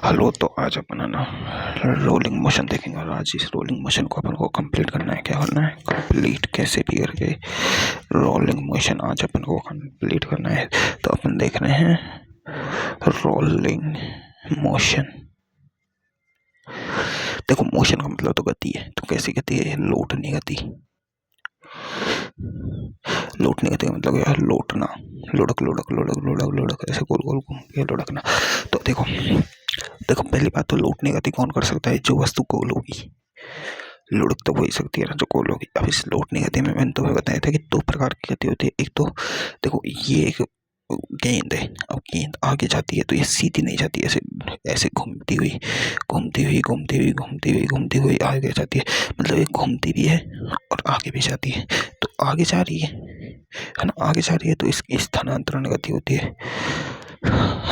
Hello. तो आज अपन है ना रोलिंग मोशन देखेंगे और आज इस रोलिंग मोशन को अपन को कंप्लीट करना है। क्या करना है? कंप्लीट कैसे भी करके रोलिंग मोशन आज अपन को कंप्लीट करना है। तो अपन देख रहे हैं रोलिंग मोशन। देखो, मोशन का मतलब तो गति है। तो कैसी गति है? लौटने गति। लौटने गति का मतलब क्या है? लौटना, लुढ़क लुढ़क लुढ़क लुढ़क लुढ़क, ऐसे गोल गोल घूम के लुढ़कना। तो देखो देखो, पहली बात तो लौटने गति कौन कर सकता है? जो वस्तु गोल होगी। लुढ़क तो वही सकती है ना जो गोल होगी। अब इस लौटने गति में मैंने तुम्हें बताया था कि दो प्रकार की गति होती है। एक तो देखो, ये एक गेंद है। अब गेंद आगे जाती है तो ये सीधी नहीं जाती, ऐसे ऐसे घूमती हुई घूमती हुई घूमती हुई घूमती हुई घूमती हुई आगे जाती है। मतलब ये घूमती भी है और आगे भी जाती है। तो आगे जा रही है ना, आगे जा रही है तो इसकी स्थानांतरण गति होती है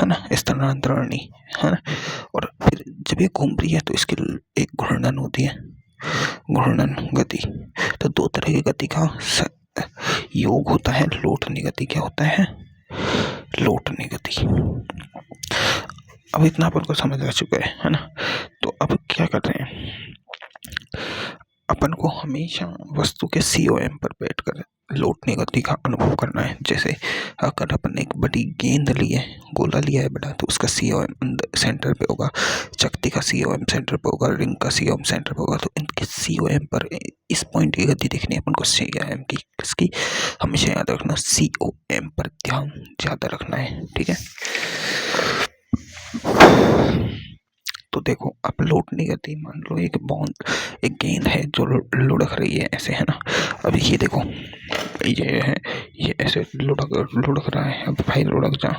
ना, स्थानांतरणी, है ना। और फिर जब ये घूम रही है तो इसकी एक घूर्णन होती है, घूर्णन गति। तो दो तरह की गति का योग होता है। लौटने गति क्या होता है? लौटने गति। अब इतना अपन को समझ आ चुका है ना। तो अब क्या कर रहे हैं? अपन को हमेशा वस्तु के COM पर बैठकर लौटने गति का अनुभव करना है। जैसे अगर अपन एक बड़ी गेंद लिए, गोला लिया है बड़ा, तो उसका COM अंदर सेंटर पे होगा, चकती का COM सेंटर पे होगा, रिंग का COM सेंटर पे होगा। तो इनके COM पर इस पॉइंट की गति देखनी है अपन को। COM की किसकी? हमेशा याद रखना, COM पर ध्यान ज्यादा रखना है, ठीक है। तो देखो, अब लौटने गति, मान लो एक गेंद है जो लुढ़क रही है, ऐसे, है ना। अब ये देखो, ये है, ये ऐसे लुढ़क रहा है। अब भाई लुढ़क जा,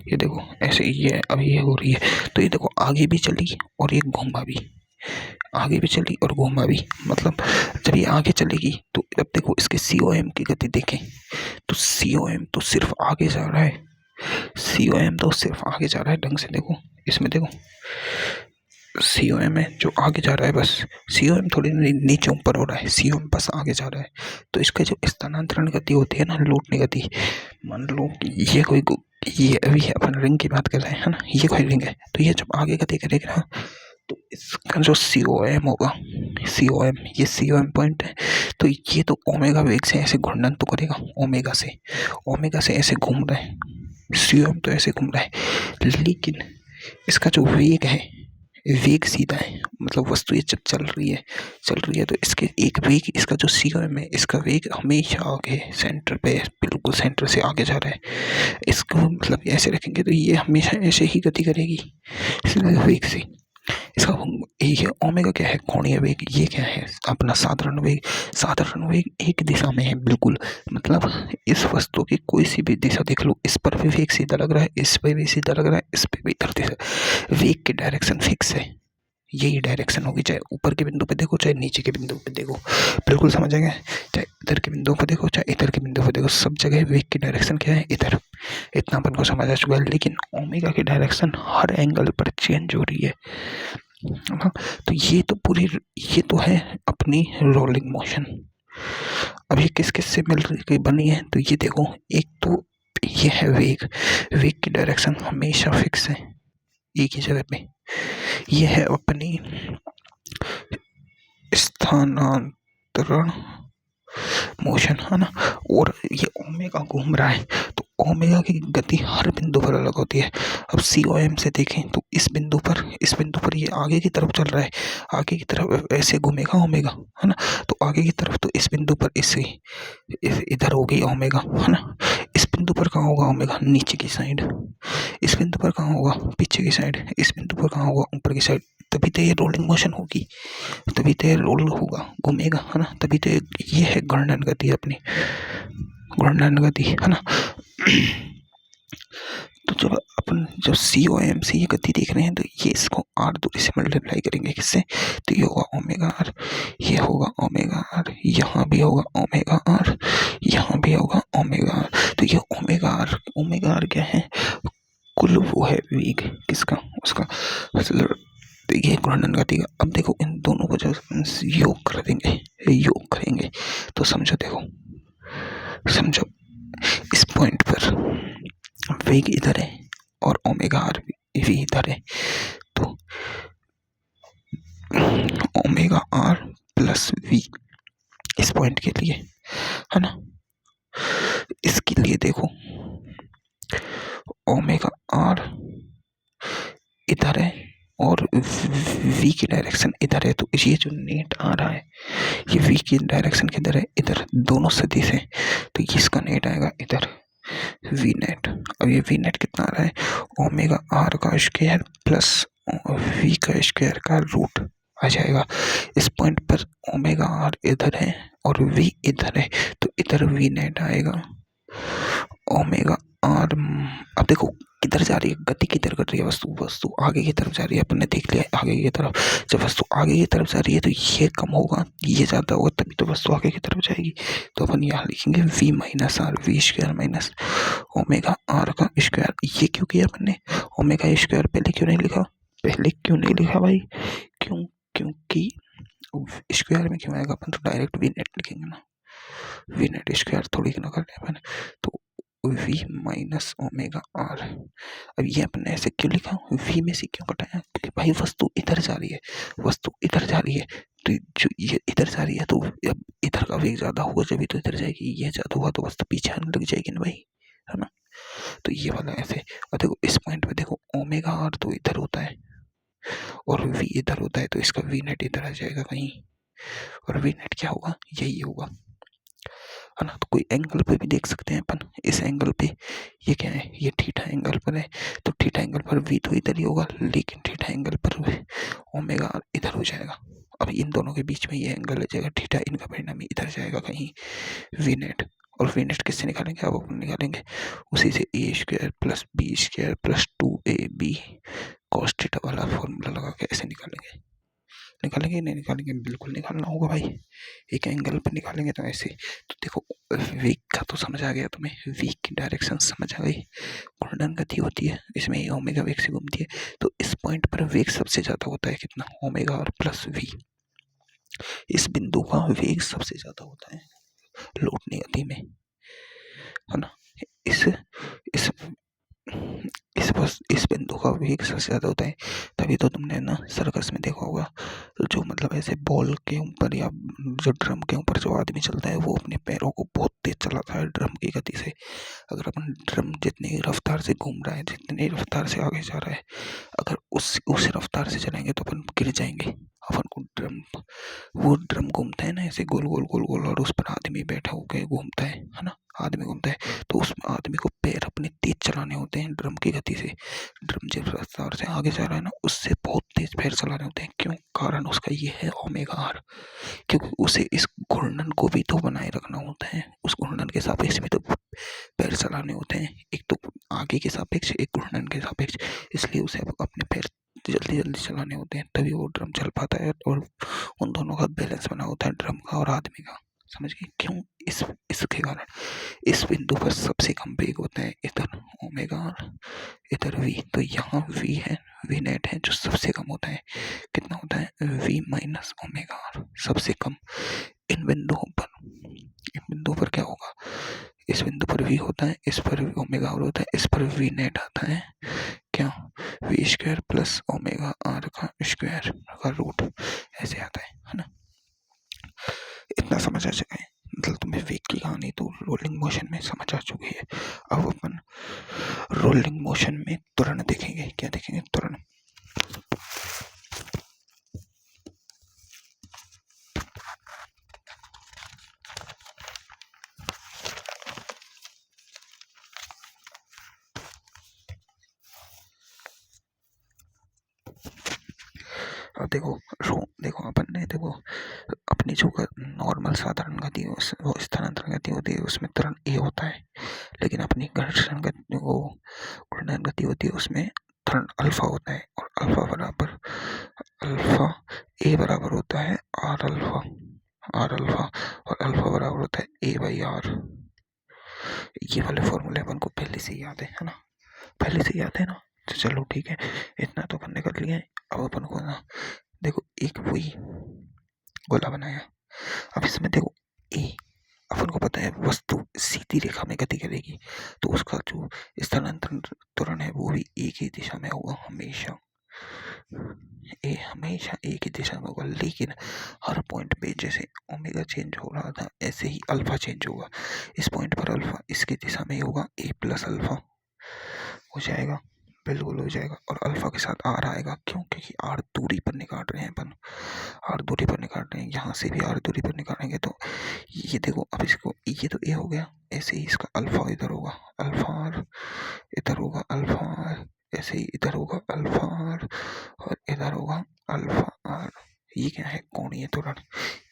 ये देखो ऐसे ये अब ये हो रही है। तो ये देखो आगे भी चली और ये घूमा भी, आगे भी चली और घूमा भी। मतलब जब ये आगे चलेगी तो अब देखो इसके COM की गति देखें तो COM तो सिर्फ आगे जा रहा है। COM तो सिर्फ आगे जा रहा है। ढंग से देखो, इसमें देखो COM है जो आगे जा रहा है बस। COM थोड़ी नीचे ऊपर हो रहा है, COM बस आगे जा रहा है। तो इसका जो स्थानांतरण गति होती है ना, लौटने गति, मान लो ये कोई, ये अभी अपन रिंग की बात कर रहे हैं, है ना। ये कोई रिंग है तो ये जब आगे गति करेगा तो इसका जो COM होगा, COM, ये COM पॉइंट है। तो ये तो ओमेगा वेग से ऐसे घूर्णन तो करेगा, ओमेगा से ऐसे घूम रहा है। COM तो ऐसे घूम रहा है, लेकिन इसका जो वेग है, वेग सीधा है। मतलब वस्तु ये जब चल रही है तो इसके एक वेग, इसका जो COM है, इसका वेग हमेशा आगे सेंटर पे, बिल्कुल सेंटर से आगे जा रहा है। इसको मतलब ऐसे रखेंगे तो ये हमेशा ऐसे ही गति करेगी, इसलिए वेग से। इसका ये ओमेगा क्या है? कोणीय वेग। ये क्या है? अपना साधारण वेग। साधारण वेग एक दिशा में है बिल्कुल। मतलब इस वस्तु की कोई सी भी दिशा देख लो, इस पर भी वेग सीधा लग रहा है, इस पर भी सीधा लग रहा है, इस पर भी इधर दिशा। वेग की डायरेक्शन फिक्स है, यही डायरेक्शन होगी। चाहे ऊपर के बिंदु पे देखो, चाहे नीचे के बिंदु पे देखो, बिल्कुल समझ आएगा। चाहे इधर के बिंदु पे देखो, चाहे इधर के बिंदु पे देखो, सब जगह वेग की डायरेक्शन क्या है? इधर। इतना अपन को समझ आ चुका है। लेकिन ओमेगा की डायरेक्शन हर एंगल पर चेंज हो रही है। हाँ, तो ये तो है अपनी रोलिंग मोशन। अब ये किस किस से मिल के बनी है? तो ये देखो, एक तो ये है वेग। वेग की डायरेक्शन हमेशा फिक्स है एक ही जगह पे। ये है अपनी स्थानांतरण मोशन, है ना। और ये ओमेगा घूम रहा है तो ओमेगा की गति हर बिंदु पर अलग होती है। अब COM से देखें तो इस बिंदु पर ये आगे की तरफ चल रहा है, आगे की तरफ ऐसे घूमेगा ओमेगा, है ना। तो आगे की तरफ, तो इस बिंदु पर इससे इधर हो गई ओमेगा, है ना। इस बिंदु पर कहाँ होगा ओमेगा? नीचे की साइड। इस बिंदु पर कहाँ होगा? पीछे की साइड। इस बिंदु पर कहाँ होगा? ऊपर की साइड। तभी तो ये रोलिंग मोशन होगी, तभी तो ये रोल होगा, घूमेगा, है ना। तभी तो ये है घूर्णन गति, अपनी घूर्णन गति, है ना। तो जब COM से ये गति देख रहे हैं तो ये इसको R दूरी से मल्टीप्लाई करेंगे, किससे? तो ये होगा ओमेगा R, ये होगा ओमेगा R, यहाँ भी होगा ओमेगा R, यहाँ भी होगा ओमेगा R। तो ये ओमेगा R क्या है? कुल वो है वेग, किसका? उसका। तो ये घूर्णन गति का। अब देखो इन दोनों को जब योग करेंगे तो समझो, देखो समझो, इस पॉइंट पर वेग इधर है और ओमेगा R भी इधर है। तो ओमेगा आर प्लस वी इस पॉइंट के लिए, है ना। इसके लिए देखो ओमेगा आर इधर है और वी की डायरेक्शन इधर है, तो ये जो नेट आ रहा है ये वी की डायरेक्शन किधर है, इधर, दोनों सदिश है, तो इसका नेट आएगा इधर वी नेट। अब ये वी नेट कितना आ रहा है, ओमेगा आर का स्क्वायर प्लस वी का स्क्वायर का रूट आ जाएगा। इस पॉइंट पर ओमेगा आर इधर है और वी इधर है, तो इधर वी नेट आएगा ओमेगा आर। अब देखो किधर जा रही है, गति किधर कर रही है, वस्तु वस्तु आगे की तरफ जा रही है, अपन ने देख लिया आगे की तरफ। जब वस्तु आगे की तरफ जा रही है तो ये कम होगा, ये ज्यादा होगा, तभी तो वस्तु आगे की तरफ जाएगी। तो अपन यहाँ लिखेंगे v minus R, V square minus omega R का स्क्वायर। ये क्यों किया अपन ने, ओमेगा स्क्वायर पहले क्यों नहीं लिखा, पहले क्यों नहीं लिखा भाई, क्यों, क्योंकि स्क्वायर में क्यों आएगा, अपन तो डायरेक्ट वी नेट लिखेंगे ना, वी नेट स्क्वायर थोड़ी ना कर रहे अपन। तो v माइनस ओमेगा आर। अब ये अपन ने ऐसे क्यों लिखा, v में से क्यों घटाया, क्योंकि भाई वस्तु इधर जा रही है, वस्तु इधर जा रही है, तो जो ये इधर जा रही है तो अब इधर का वेग ज्यादा होगा जब तो इधर जाएगी, ये ज्यादा हुआ तो वस्तु पीछे आने लग जाएगी ना भाई, है ना। तो ये वाला ऐसे। और देखो इस पॉइंट पे देखो ओमेगा आर तो इधर होता है और v इधर होता है, तो इसका v नेट इधर आ जाएगा कहीं, और v नेट क्या होगा, यही होगा, है ना। तो कोई एंगल पे भी देख सकते हैं अपन, इस एंगल पे ये क्या है, ये थीटा एंगल पर है, तो थीटा एंगल पर v तो इधर ही होगा, लेकिन थीटा एंगल पर ओमेगा इधर हो जाएगा। अब इन दोनों के बीच में ये एंगल आ जाएगा थीटा, इनका परिणाम इधर जाएगा कहीं v नेट। और v नेट किससे निकालेंगे, अब अपन निकालेंगे उसी से a square plus B square plus 2ab cos theta वाला फॉर्मूला लगा के ऐसे निकालेंगे। निकालेंगे नहीं निकालेंगे, बिल्कुल निकालना होगा भाई, एक एंगल पर निकालेंगे तो ऐसे। तो देखो वेग का तो समझ आ गया तुम्हें, वेग की डायरेक्शन समझ आ गई, घूर्णन गति होती है, इसमें ये ओमेगा वेग से घूमती है। तो इस पॉइंट पर वेग सबसे ज्यादा होता है कितना, ओमेगा और प्लस वी। इस बिंदु का वेग सबसे ज्यादा होता है लौटने गति में, है ना। इस इस इस बिंदु का वेग सबसे ज्यादा होता है। तभी तो तुमने ना सर्कस में देखा होगा, जो मतलब ऐसे बॉल के ऊपर या जो ड्रम के ऊपर जो आदमी चलता है वो अपने पैरों को बहुत तेज चलाता है ड्रम की गति से। अगर अपन ड्रम जितनी रफ्तार से घूम रहा है, जितनी रफ्तार से आगे जा रहा है, अगर उस रफ्तार से चलेंगे तो अपन गिर जाएंगे। अपन को वो ड्रम घूमता है ना ऐसे गोल गोल गोल गोल, और उस पर आदमी बैठा होकर घूमता है ना, आदमी घूमता है, तो उस आदमी को पैर अपने तेज चलाने होते हैं ड्रम की गति से। ड्रम जिस रफ्तार से आगे जा रहा है ना, उससे बहुत तेज पैर चलाने होते हैं। क्यों, कारण उसका ये है ओमेगा आर, क्योंकि उसे इस घूर्णन को भी तो बनाए रखना होता है, उस घूर्णन के सापेक्ष भी तो पैर चलाने होते हैं, एक तो आगे के सापेक्ष एक घूर्णन के सापेक्ष, इसलिए उसे अपने पैर जल्दी जल्दी चलाने होते हैं, तभी वो ड्रम चल पाता है और उन दोनों का बैलेंस बना होता है, ड्रम का और आदमी का। समझ गए क्यों, इसके कारण इस बिंदु पर सबसे कम वेग होता है इधर ओमेगा और इधर वी। तो यहाँ वी है, वी नेट है जो सबसे कम होता है, कितना होता है, वी माइनस ओमेगा आर सबसे कम। इन बिंदुओं पर क्या होगा, इस बिंदु पर वी होता है, इस पर ओमेगा आर होता है, इस पर वी नेट आता है क्या, V square plus omega R का स्क्वायर का रूट ऐसे आता है ना। इतना समझ आ चुका है, मतलब तुम्हें वेग की कहानी तो रोलिंग मोशन में समझ आ चुकी है। अब अपन रोलिंग मोशन में त्वरण देखेंगे, क्या देखेंगे, त्वरण। अब देखो अपन ने देखो अपनी जो नॉर्मल साधारण गति वो स्थानांतरण गति होती है, उसमें त्वरण ए होता है, लेकिन अपनी घर्षण गति वो घूर्णन गति होती है उसमें त्वरण अल्फा होता है, और अल्फा ए बराबर होता है आर अल्फा, और अल्फा बराबर होता है ए बाई आर। ये वाले फॉर्मूले अपन को पहले से याद है ना, पहले से याद है ना। तो चलो ठीक है, इतना तो अपन ने कर लिया है। अब अपन को ना देखो एक वही गोला बनाया, अब इसमें देखो ए, अपन को पता है वस्तु सीधी रेखा में गति करेगी, तो उसका जो स्थानांतरण त्वरण है वो भी एक ही दिशा में होगा हमेशा, ए हमेशा हमेशा एक ही दिशा में होगा, लेकिन हर पॉइंट पे जैसे ओमेगा चेंज हो रहा था ऐसे ही अल्फा चेंज होगा। इस पॉइंट पर अल्फा इसकी दिशा में ही होगा, ए प्लस अल्फा हो जाएगा, बिल्कुल हो जाएगा। और अल्फा के साथ आर आएगा, क्यों? क्योंकि आर दूरी पर निकाल रहे हैं अपन, आर दूरी पर निकाल रहे हैं, यहाँ से भी आर दूरी पर निकालेंगे तो ये देखो, अब इसको ये तो ए हो गया, ऐसे ही इसका अल्फा इधर होगा, अल्फा आर इधर होगा, अल्फा आर ऐसे ही इधर होगा, अल्फा आर और इधर होगा अल्फा आर। ये क्या है? कोणीय त्वरण।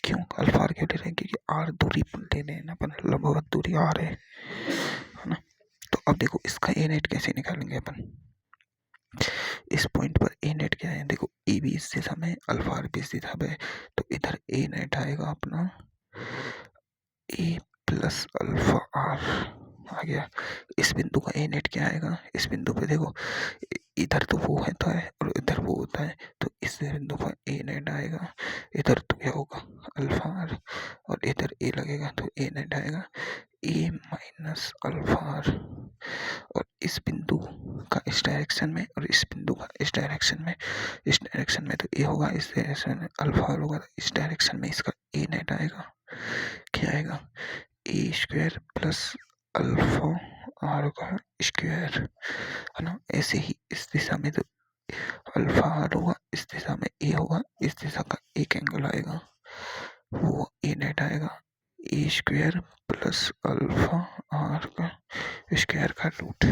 क्यों अल्फा आर क्यों ले रहे हैं? क्योंकि आर दूरी पर ले रहे हैं ना अपन, लंबवत दूरी आर है ना। तो अब देखो इसका ए नेट कैसे निकालेंगे अपन। इस पॉइंट पर ए नेट क्या है? देखो ए भी इस दिशा में, अल्फा आर भी इस दिशा में, तो इधर ए नेट आएगा अपना ए प्लस अल्फा आर आ गया। इस बिंदु का ए नेट क्या आएगा? इस बिंदु पे देखो इधर तो वो होता है और इधर वो होता है, तो इस बिंदु का ए नेट आएगा, इधर तो क्या होगा अल्फा आर और इधर ए लगेगा, तो ए नेट आएगा ए माइनस अल्फा आर। और इस बिंदु का इस डायरेक्शन में और इस बिंदु का इस डायरेक्शन में, इस डायरेक्शन में तो ए होगा, इस डायरेक्शन में अल्फा आर होगा, इस डायरेक्शन में इसका ए नेट आएगा, क्या आएगा? ए स्क्वायर प्लस अल्फा आर का स्क्वायर, है ना। ऐसे ही इस दिशा में तो अल्फा आर होगा, इस दिशा में ए होगा, इस दिशा का एक एंगल आएगा, वो ए नेट आएगा ए स्क्वायर प्लस अल्फा आर का स्क्वायर का रूट।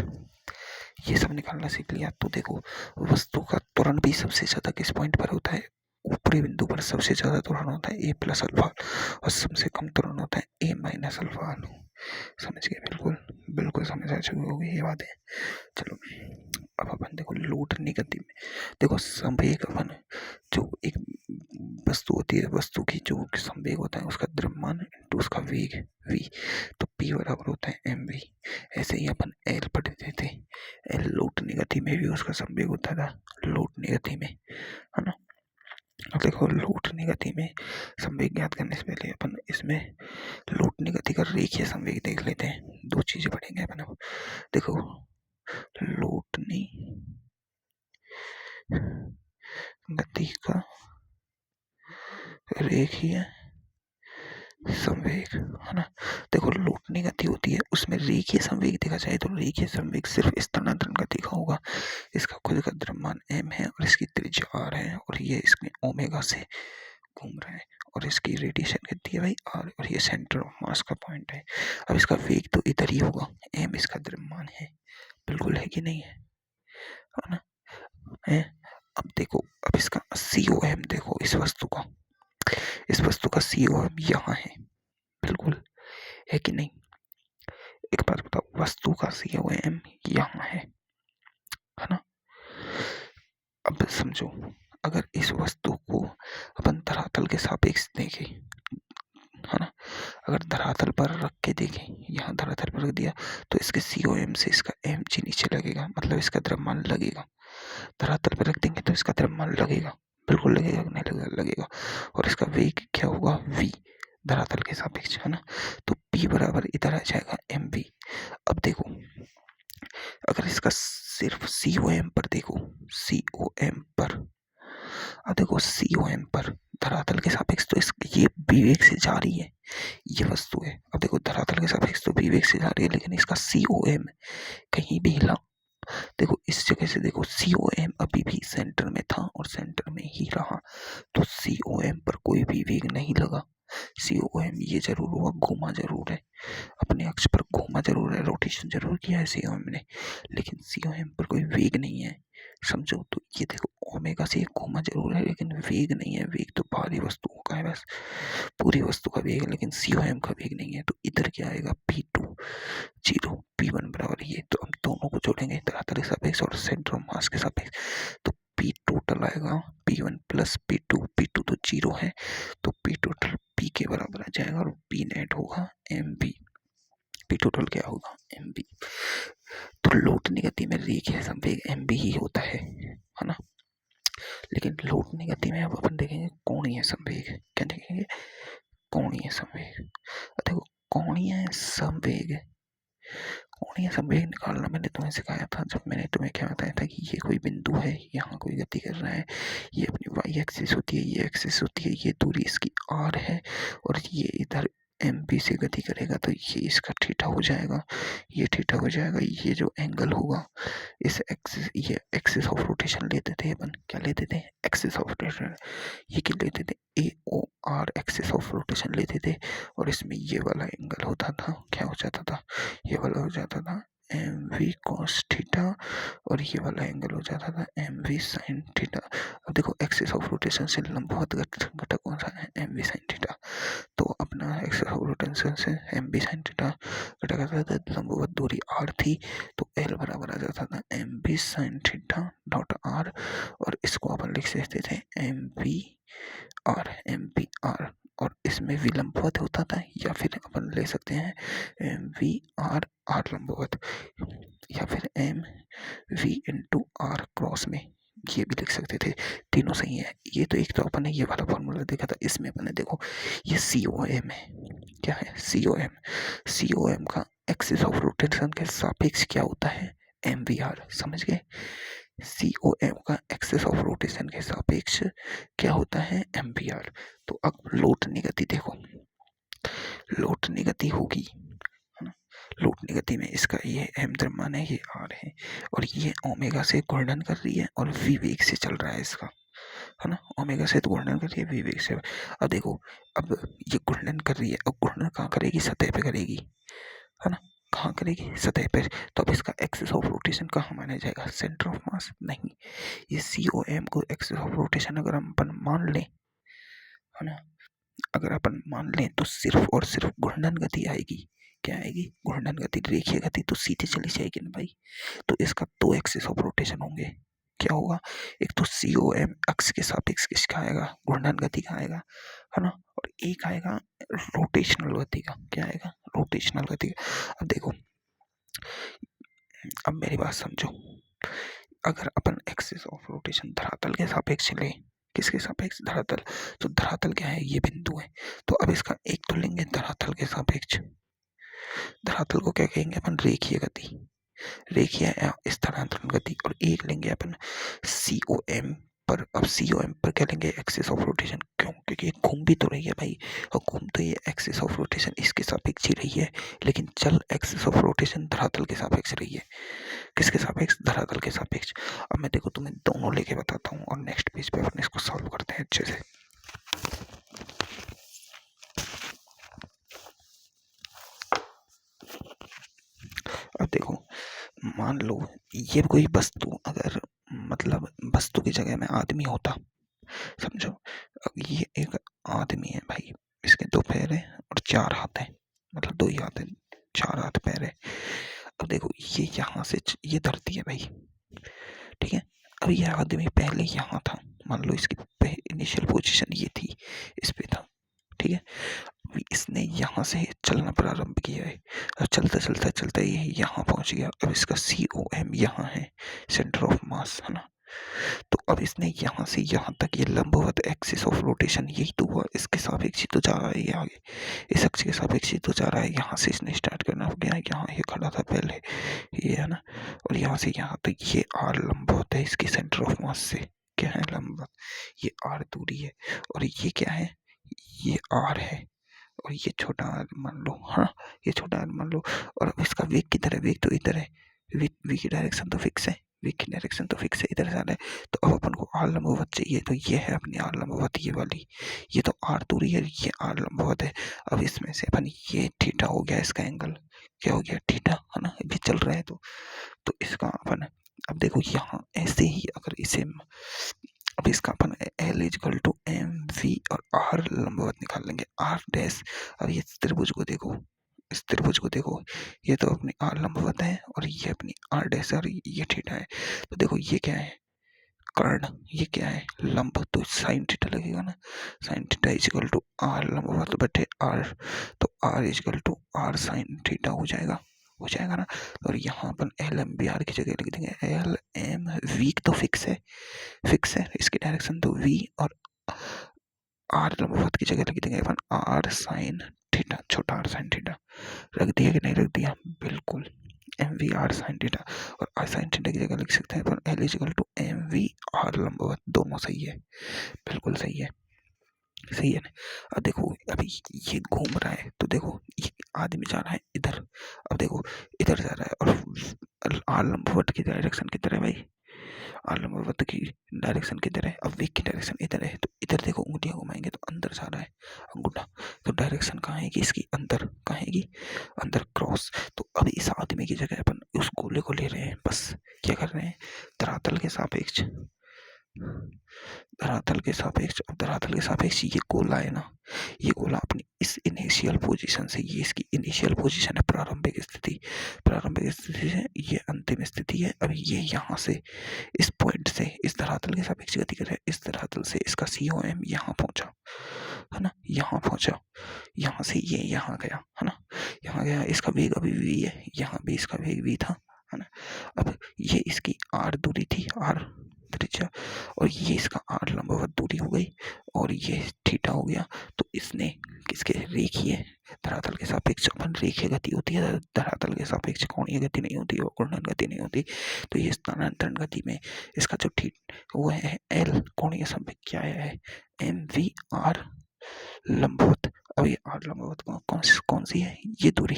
ये सब निकालना सीख लिया। तो देखो वस्तु का त्वरण भी सबसे ज्यादा किस पॉइंट पर होता है? ऊपरी बिंदु पर सबसे ज्यादा त्वरण होता है ए प्लस अल्फा और सबसे कम त्वरण होता है ए माइनस अल्फा। समझ गए? बिल्कुल बिल्कुल समझ आ चुकी होगी ये बातें। चलो अब अपन देखो लौटने गति में, देखो संवेग अपन जो एक वस्तु होती है, वस्तु की जो संवेग होता है उसका द्रव्यमान इंटू उसका वेग v, तो p बराबर होता है mv। ऐसे ही अपन l पढ़ते थे, l लौटने गति में भी उसका संवेग होता था, लौटने गति में, है ना। अब देखो लौटने गति में संवेग ज्ञात करने से पहले अपन इसमें लौटने गति का रेखीय संवेग देख लेते हैं। दो चीजें पढ़ेंगे अपन अब। देखो लौटनी गति का रेखीय संवेग, है ना। देखो लौटनी गति होती है उसमें रेखीय संवेग देखा जाए तो रेखीय संवेग सिर्फ स्थानांतरण गति का होगा। इसका खुद का द्रव्यमान m है और इसकी त्रिज्या r है और ये इसमें ओमेगा से घूम रहा है और इसकी रेडिएशन कितनी है भाई r, और ये सेंटर ऑफ मास का पॉइंट है। अब इसका वेग तो इधर ही होगा, m इसका द्रव्यमान है, बिल्कुल है कि नहीं है ना, है। अब देखो अब इसका COM देखो, इस वस्तु का COM यहाँ है, बिल्कुल है कि नहीं। एक बात बताओ, वस्तु का COM यहाँ है ना। अब समझो अगर इस वस्तु को अपन धरातल के सापेक्ष देखें, है ना, अगर धरातल पर रख के देखें, यहाँ धरातल पर रख दिया तो इसके COM से इसका mg नीचे लगेगा, मतलब इसका द्रव्यमान लगेगा। धरातल पर रख देंगे तो इसका द्रव्यमान लगेगा, बिल्कुल लगेगा, नहीं लगेगा। और इसका वेग क्या होगा? v, धरातल के सापेक्ष, है ना। तो p बराबर इधर आ जाएगा mv। अब देखो अगर इसका सिर्फ COM पर देखो, COM पर, अब देखो COM पर धरातल के सापेक्ष तो ये विवेक से जा रही है, ये वस्तु है। अब देखो धरातल के सापेक्ष तो विवेक से जा रही है, लेकिन इसका COM कहीं भी हिला, देखो इस जगह से देखो COM अभी भी सेंटर में था और सेंटर में ही रहा, तो COM पर कोई भी वेग नहीं लगा। COM ये जरूर हुआ घूमा जरूर है, अपने अक्ष पर घूमा जरूर है, रोटेशन जरूर किया है COM ने, लेकिन COM पर कोई वेग नहीं है, समझो। तो ये देखो ओमेगा से घूमा जरूर है लेकिन वेग नहीं है, वेग तो बाहरी वस्तुओं का है, बस पूरी वस्तु का वेग है, लेकिन COM का वेग नहीं है। तो इधर क्या आएगा? P2 0, P1 बराबर ये, तो हम दोनों को जोड़ेंगे धरातल के सापेक्ष और सेंटर ऑफ मास के सापेक्ष, तो P टोटल आएगा P1 प्लस P2, P2 तो 0 है, तो P टोटल P के बराबर आ जाएगा और P नेट होगा mv। P टोटल क्या होगा? mv। तो लौटने गति में रेखीय संवेग mv ही होता है ना। लेकिन लौटने गति में अब अपन देखेंगे कोणीय संवेग, क्या देखेंगे? कोणीय संवेग। देखो कोणीय संवेग, और ये सब भी निकालना मैंने तुम्हें सिखाया था जब मैंने तुम्हें क्या बताया था कि ये कोई बिंदु है, यहाँ कोई गति कर रहा है, ये अपनी वाई एक्सिस होती है, ये एक्सिस होती है, ये दूरी इसकी आर है और ये इधर एम पी से गति करेगा तो ये इसका थीटा हो जाएगा, ये थीटा हो जाएगा, ये जो एंगल होगा इस एक्सिस, ये एक्सिस ऑफ रोटेशन लेते थे अपन, क्या लेते थे, एक्सिस ऑफ रोटेशन, ये क्या लेते थे, A O R axis of rotation लेते थे और इसमें ये वाला एंगल होता था, क्या हो जाता था, ये वाला हो जाता था एम वी कॉस थीटा और ये वाला एंगल हो जाता था एम वी साइन थीटा। अब देखो एक्सिस ऑफ रोटेशन से लंबवत घटक कौन सा है, एम वी साइन थीटा, तो अपना एक्सिस ऑफ रोटेशन से एम वी साइन थीटा घटक आता था, लंबवत दूरी आर थी तो एल बराबर आ जाता था M V sine theta dot R और इसको अपन लिख सकते थे M we R, M P R, और इसमें भी लंबवत होता था या फिर अपन ले सकते हैं एम वी आर आर लंबवत या फिर M V into R cross में, ये भी लिख सकते थे, तीनों सही है। ये तो एक तो अपन ने ये वाला फॉर्मूला देखा था, इसमें अपन ने देखो ये सी ओ एम है, क्या है सी ओ एम, सी ओ एम का एक्सिस ऑफ रोटेशन के सापेक्ष क्या होता है, एम वी आर, समझ गए, सी ओ एम का एक्सिस ऑफ रोटेशन के सापेक्ष क्या होता है, एम वी आर। तो अब लौटनी गति देखो, लौटनी गति होगी है ना, लौटनी गति में इसका ये एम द्रव्यमान है, ये आर है और ये ओमेगा से घूर्णन कर रही है और वी वेग से चल रहा है इसका, है ना, ओमेगा से तो घूर्णन कर रही है, वी वेग से। अब देखो, अब ये घूर्णन कर रही है, अब घूर्णन कहाँ करेगी, सतह पे करेगी, है ना, कहाँ करेगी, सतह पे, तो अब इसका एक्सिस ऑफ रोटेशन कहाँ माना जाएगा, सेंटर ऑफ मास नहीं, ये सी ओ एम को एक्सिस ऑफ रोटेशन अगर हम अपन मान लें, है ना, अगर अपन मान लें तो सिर्फ और सिर्फ घूर्णन गति आएगी, क्या आएगी, घूर्णन गति, रेखीय गति तो सीधे चली जाएगी ना भाई, तो इसका दो एक्सिस ऑफ रोटेशन होंगे, क्या होगा, एक तो सी ओ एम अक्ष के सापेक्ष किसका आएगा, घूर्णन गति का आएगा, है ना, और एक आएगा रोटेशनल गति का, क्या आएगा, रोटेशनल गति का। अब देखो, अब मेरी बात समझो, अगर अपन एक्सिस ऑफ रोटेशन धरातल के सापेक्ष लें, किसके सापेक्ष, धरातल, तो धरातल क्या है, ये बिंदु है, तो अब इसका एक तो लेंगे धरातल के सापेक्ष, धरातल को क्या कहेंगे अपन, रेखीय गति, रेखीय स्थानांतरण गति, और एक लेंगे अपन सी ओ एम पर, अब सी ओ एम पर क्या लेंगे, एक्सिस ऑफ रोटेशन, क्यों, क्योंकि घूम भी तो रही है भाई, और घूम तो ये एक्सिस ऑफ रोटेशन इसके सापेक्ष ही रही है, लेकिन चल एक्सिस ऑफ रोटेशन धरातल के सापेक्ष रही है, किसके सापेक्ष, धरातल के सापेक्ष। अब मैं देखो तुम्हें दोनों लेके बताता हूँ और नेक्स्ट पेज पे अपन इसको सॉल्व करते हैं अच्छे से। अब देखो, मान लो ये कोई वस्तु, अगर मतलब वस्तु की जगह में आदमी होता, समझो, अब ये एक आदमी है भाई, इसके दो पैर है और चार हाथ है, मतलब दो ही हाथ है, चार हाथ पैर है। अब देखो ये यहाँ से, ये धरती है भाई, ठीक है, अब ये आदमी पहले यहाँ था, मान लो इसकी इनिशियल पोजीशन ये थी, इस पे था, ठीक है, अभी इसने यहाँ से चलना प्रारंभ किया है, अब चलता चलता चलता ये यहाँ पहुँच गया, अब इसका सी ओ एम यहाँ है, सेंटर ऑफ मास, है ना, तो अब इसने यहाँ से यहाँ तक ये लंबवत एक्सिस ऑफ रोटेशन यही तो हुआ, इसके सापेक्ष ही तो जा रहा है ये आगे, इस अक्ष के सापेक्ष ही तो जा रहा है, यहाँ से इसने स्टार्ट करना हो गया, यहाँ ये खड़ा था पहले, ये है ना, और यहाँ से यहाँ तो ये आर लंबवत है इसके सेंटर ऑफ मास से, क्या है, लंबवत, ये आर दूरी है, और ये क्या है, ये आर है, और ये छोटा आर मान लो, हाँ, ये छोटा आर मान लो, और अब इसका वेग किधर है, वेग तो इधर है, वेग की डायरेक्शन तो फिक्स है, वेग की डायरेक्शन तो फिक्स है, इधर से आ रहा है, तो अब अपन को आर लंबवत चाहिए, तो ये है अपनी आर लंबवत, ये वाली, ये तो आर दूरी है, ये आर लंबवत है, अब इसमें से अपन ये थीटा हो गया, इसका एंगल क्या हो गया, थीटा, है ना, ये चल रहा है, तो इसका अपन, अब देखो यहाँ ऐसे ही अगर इसे, अब इसका अपन L equal to M v और आर लंबवत निकाल लेंगे, आर डैश, अब ये त्रिभुज को देखो, इस त्रिभुज को देखो, ये तो अपनी आर लंबवत है और ये अपनी आर डैश और ये थीटा है, तो देखो ये क्या है, कर्ण, ये क्या है, लंब, तो साइन थीटा लगेगा ना, sine theta equal to R लंबवत बटे आर, तो R equal to R sine theta हो जाएगा ना, और यहाँ अपन एल एम बी आर की जगह लिख देंगे एल एम वी, तो फिक्स है इसकी डायरेक्शन, तो वी, और आर लंबवत की जगह लिख देंगे अपन आर साइन थीटा, छोटा आर साइन थीटा, रख दिया कि नहीं रख दिया, बिल्कुल, M we R sine theta, और आर साइन थीटा की जगह लिख सकते हैं तो L equal to M we R लंबवत। दोनों सही है, बिल्कुल सही है, सही है ना। अब देखो अभी ये घूम रहा है तो देखो ये आदमी जा रहा है इधर, अब देखो इधर जा रहा है और आर लंबवत की डायरेक्शन किधर है भाई, आर लंबवत की डायरेक्शन किधर है, अब वेग की डायरेक्शन इधर है, तो इधर देखो उंगलियां घुमाएंगे तो अंदर जा रहा है अंगूठा, तो डायरेक्शन कहाँ है कि इसकी अंदर, कहाँ है कि अंदर क्रॉस। तो अभी इस आदमी की जगह अपन उस गोले को ले रहे हैं, बस क्या कर रहे हैं, धरातल के सापेक्ष, धरातल के सापेक्ष, अब धरातल के सापेक्ष ये गोला है ना, ये गोला अपनी इस इनिशियल पोजीशन से, ये इसकी इनिशियल पोजीशन है, प्रारंभिक स्थिति, प्रारंभिक स्थिति से ये अंतिम स्थिति है। अभी ये यहाँ से इस पॉइंट से इस धरातल के सापेक्ष गति कर रहा है, इस धरातल से इसका COM यहाँ पहुंचा है ना, यहाँ पहुंचा, यहाँ से ये यहाँ गया है ना, यहाँ गया, इसका वेग अभी v है, यहाँ भी इसका वेग v था है ना। अब ये इसकी r दूरी थी, r त्रिज्या, और ये इसका r लंबवत दूरी हो गई, और ये थीटा हो गया। तो इसने किसके रेखीय धरातल के सापेक्ष, अपन रेखीय गति होती है, धरातल के सापेक्ष कोणीय गति नहीं होती, वो घूर्णन गति नहीं होती। तो ये स्थानांतरण गति में इसका जो वो है L कोणीय संवेग क्या है, MVR लंबवत। अब ये आर लंबवत कौन सी है, ये दूरी,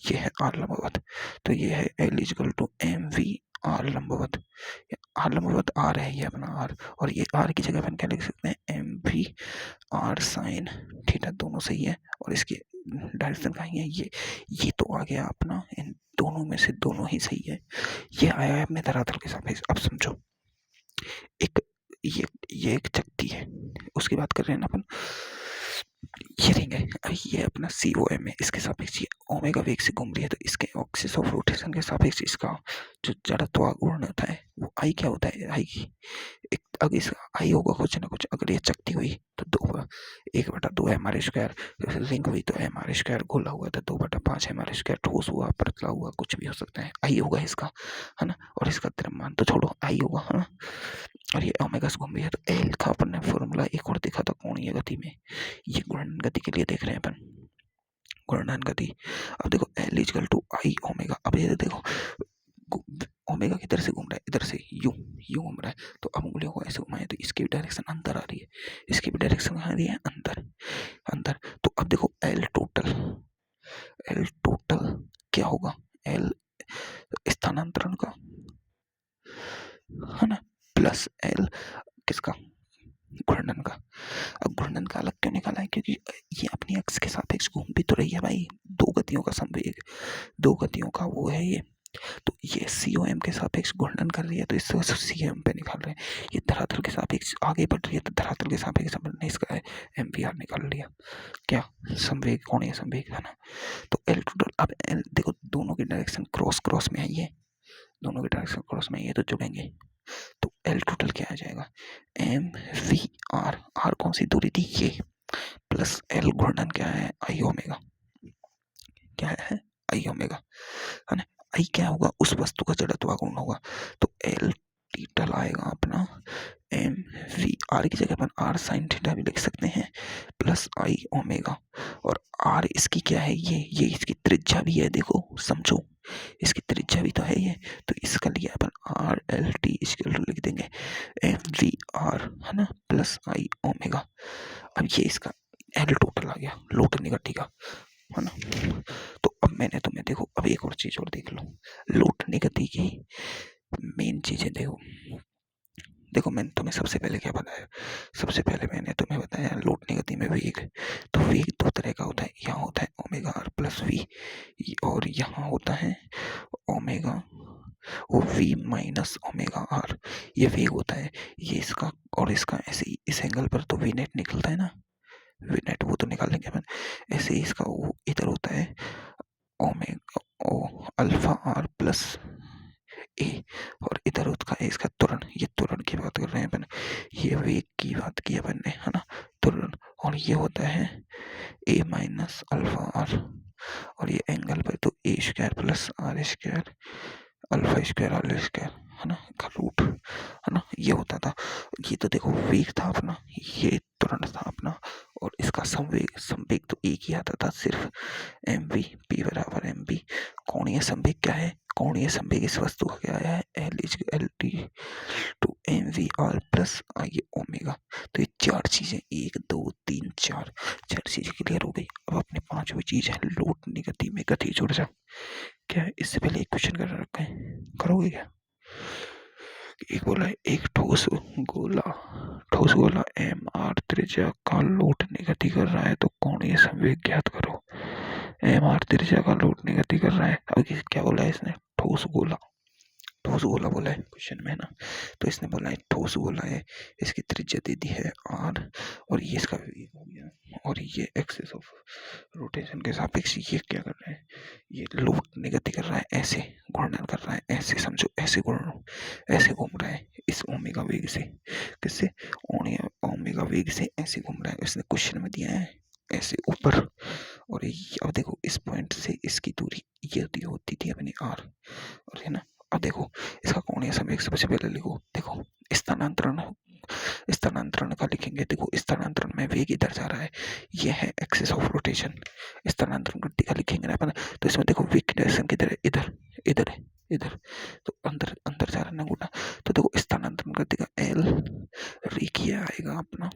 ये है आर लंबवत, तो ये है L इजिकल टू MVR लंबवत, आर लंबवत आर है ये अपना आर, और ये आर की जगह अपन क्या लिख सकते हैं, MVR साइन थीटा, दोनों सही है, और इसकी डायरेक्शन कहाँ है, ये तो आ गया अपना, इन दोनों में से दोनों ही सही है। ये आया है अपने धरातल के सापेक्ष। अब समझो एक ये एक चकती है, उसकी बात कर रहे हैं ना अपन, ये रिंग है, ये अपना COM है, इसके सापेक्ष ये ओमेगा वेग से घूम रही है, तो इसके एक्सिस ऑफ रोटेशन के सापेक्ष इसका जो जड़त्वाघूर्ण होता है वो आई क्या होता है, आई की एक, अगर इसका आई होगा कुछ ना कुछ, अगर ये चकती हुई तो 1/2 m² रिंग हुई तो m², गोला हुआ तो 2/5 m², ठोस हुआ पतला हुआ कुछ भी हो सकता है, आई होगा इसका है ना, और इसका द्रव्यमान तो छोड़ो, आई होगा है ना, और ये ओमेगा से घूम रही है। तो एल था अपन ने फॉर्मूला एक और देखा था कोणीय गति में, ये घूर्णन गति के लिए देख रहे हैं अपन, घूर्णन गति। अब देखो L equal to I omega, अब ये देखो ओमेगा किधर से घूम रहा है, इधर से यू घूम रहा है, तो अब उंगलियों को ऐसे घुमाए तो इसकी भी डायरेक्शन अंदर आ रही है, इसकी भी डायरेक्शन कहाँ आ रही है, अंदर अंदर। तो अब देखो L टोटल क्या होगा, L स्थानांतरण का है ना, प्लस L किसका, घूर्णन का। अब घूर्णन का अलग क्यों निकाला है, क्योंकि ये अपनी अक्ष के सापेक्ष घूम भी तो रही है भाई, दो गतियों का संवेग, दो गतियों का वो है ये, तो ये COM के सापेक्ष घूर्णन कर रही है, तो इससे CM पे निकाल रहे हैं। ये धरातल के सापेक्ष आगे बढ़ रही है, तो धरातल के सापेक्ष हमने इसका MVR निकाल लिया, क्या संवेग, कोणीय संवेग है ना। तो L टोटल, अब L देखो दोनों की डायरेक्शन क्रॉस में आई है, दोनों की डायरेक्शन क्रॉस में आई है, तो जुड़ेंगे, तो L टोटल क्या आ जाएगा, MVR, आर कौन सी दूरी थी ये, प्लस L घूर्णन क्या है, आई ओमेगा, क्या है आई ओमेगा है ना। आई क्या होगा, उस वस्तु का जड़त्वाघूर्ण होगा, तो L टोटल आएगा अपना MVR की जगह अपन R साइन थीटा भी लिख सकते हैं, प्लस आई ओमेगा, और R इसकी क्या है, ये इसकी त्रिज्या भी है, देखो समझो इसकी त्रिज्या भी तो है ये, तो इसका लिया अपन RLT इसके लिख देंगे MVR है ना, प्लस आई ओमेगा। अब ये इसका L टोटल आ गया, लोटनी गति का है ना। तो अब मैंने तुम्हें देखो, अब एक और चीज और देख लो, लोटनी गति की मेन चीजें देखो मैंने तुम्हें सबसे पहले क्या बताया, सबसे पहले मैंने तुम्हें बताया लोटनी गति में वेग, तो वेग दो तरह का होता है, यहाँ होता है ओमेगा आर प्लस वी, और यहाँ होता है ओमेगा वो v माइनस ओमेगा आर, ये वेग होता है, ये इसका और इसका ऐसे ही इस एंगल पर तो वी नेट निकलता है ना, वी नेट वो तो निकाल लेंगे अपन, ऐसे ही इसका वो इधर होता है omega o alpha r plus a, और इधर उसका इसका त्वरण, ये त्वरण की बात कर रहे हैं अपन, ये वेग की बात की अपन ने है ना, त्वरण, और ये होता है ए माइनस अल्फा आर, और ये एंगल पर तो A² plus R² alpha square R square है ना, का रूट है ना, ये होता था। ये तो देखो वेग था अपना, ये त्वरण था अपना, और इसका संवेग संवेग तो एक ही आता था सिर्फ mv p बराबर mv। कोणीय संवेग क्या है? कोणीय संवेग इस वस्तु का क्या है? L is L T to M we R plus I omega. तो ये चार चीजें, 1 2 3 4, चार चीजें क्लियर हो गई। अब अपने पांचवी चीज है लौटने गति में गतिज ऊर्जा। क्या है? इससे पहले एक क्वेश्चन कर रखा है, करोगे क्या? एक बोला है एक ठोस गोला एम आर त्रिज्या का लौटने गति कर रहा है तो कोणीय संवेग ज्ञात करो। एम आर त्रिज्या का लौटने गति कर रहा है। अब क्या बोला है इसने? ठोस गोला बोला है क्वेश्चन में ना। तो इसने बोला है ठोस गोला है, इसकी त्रिज्या दे दी है आर, और ये इसका वेग हो गया, और ये एक्सिस ऑफ रोटेशन के सापेक्ष ये क्या कर रहा है? ये लौटने गति कर रहा है, ऐसे घूर्णन कर रहा है, ऐसे समझो, ऐसे ऐसे घूम रहा है इस ओमेगा वेग से। किससे? ओमेगा वेग से ऐसे घूम रहा है। इसने क्वेश्चन में दिया है ऐसे ऊपर, और अब देखो इस पॉइंट से इसकी दूरी ये होती थी अपनी आर, और है ना। अब देखो इसका कोणीय संवेग सबसे पहले लिखो। देखो स्थानांतरण का लिखेंगे। देखो स्थानांतरण में वेग इधर जा रहा है, ये है एक्सिस ऑफ रोटेशन। स्थानांतरण गति का लिखेंगे ना अपन, तो इसमें देखो वेग की डायरेक्शन किधर है? इधर इधर है, इधर। तो अंदर अंदर जा रहा है ना अंगूठा। तो देखो स्थानांतरण गति का एल रेखीय आएगा अपना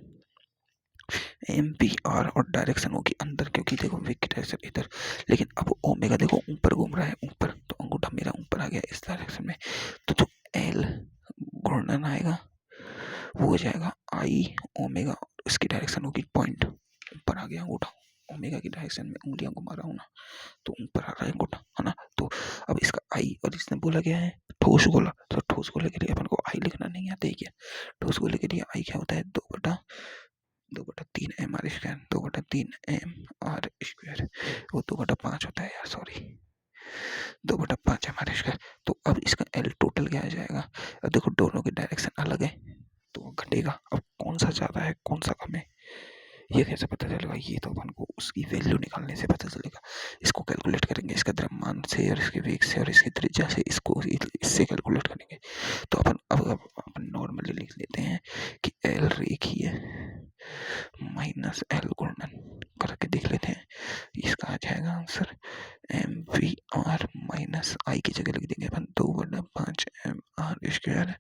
एम पी आर, और डायरेक्शन होगी अंदर, क्योंकि देखो वेग की डायरेक्शन इधर। लेकिन अब ओमेगा देखो ऊपर घूम रहा है, ऊपर, तो अंगूठा मेरा ऊपर आ गया इस डायरेक्शन में। तो जो एल घूर्णन आएगा वो हो जाएगा आई ओमेगा, इसकी डायरेक्शन होगी पॉइंट, ऊपर आ गया अंगूठा, ओमेगा की डायरेक्शन में उंगलियां घुमा रहा हूँ ना, तो ऊपर आ रहा है अंगूठा, है ना। तो अब इसका आई, और इसने बोला गया है ठोस गोला, तो ठोस गोले के लिए अपन को आई लिखना नहीं आता है क्या? ठोस गोले के लिए आई क्या होता है? 2/3 M are square, 2/3 M are square, वो 2/5 होता है यार, सॉरी, 2/5 एम आर स्क्वायर। तो अब इसका एल टोटल क्या आ जाएगा? अब देखो दोनों की डायरेक्शन अलग है तो घटेगा। अब कौन सा ज्यादा है कौन सा कम है ये कैसे पता चलेगा? ये तो अपन को उसकी वैल्यू निकालने से पता चलेगा। इसको कैलकुलेट करेंगे, इसका द्रव्यमान से और इसके वेग से और इसकी त्रिज्या से, इसको इससे कैलकुलेट करेंगे। तो अपन नॉर्मली लिख लेते हैं कि एल रेखीय माइनस एल घूर्णन करके देख लेते हैं। इसका आ जाएगा answer m we r minus I की जगह लिख देंगे अपन 2/5 एम आर स्क्वायर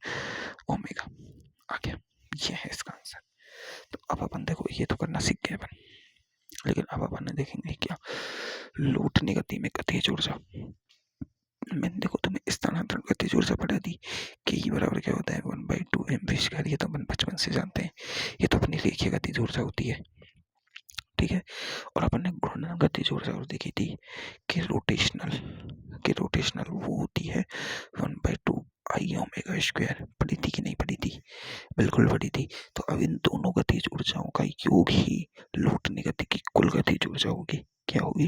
ओमेगा। आ गया, ये है इसका आंसर। तो अब अपन देखो ये तो करना सीख गए अपन, लेकिन अब अपन देखेंगे क्या लौटने गति में गतिज ऊर्जा। मैंने देखो तुम्हें स्थानांतरण गतिज ऊर्जा पढ़ा दी कि ई बराबर क्या होता है 1/2 mv स्क्वायर। ये तो अपन बचपन से जानते हैं, ये तो अपनी रेखीय गतिज ऊर्जा होती है, ठीक है। और अपन ने घूर्णन गतिज ऊर्जा और देखी थी कि रोटेशनल वो होती है 1/2 आई ओमेगा स्क्वायर। पढ़ी थी कि नहीं पढ़ी थी? बिल्कुल पढ़ी थी। तो अब इन दोनों गतिज ऊर्जाओं का योग ही लौटने गति की कुल गतिज ऊर्जा होगी। क्या होगी?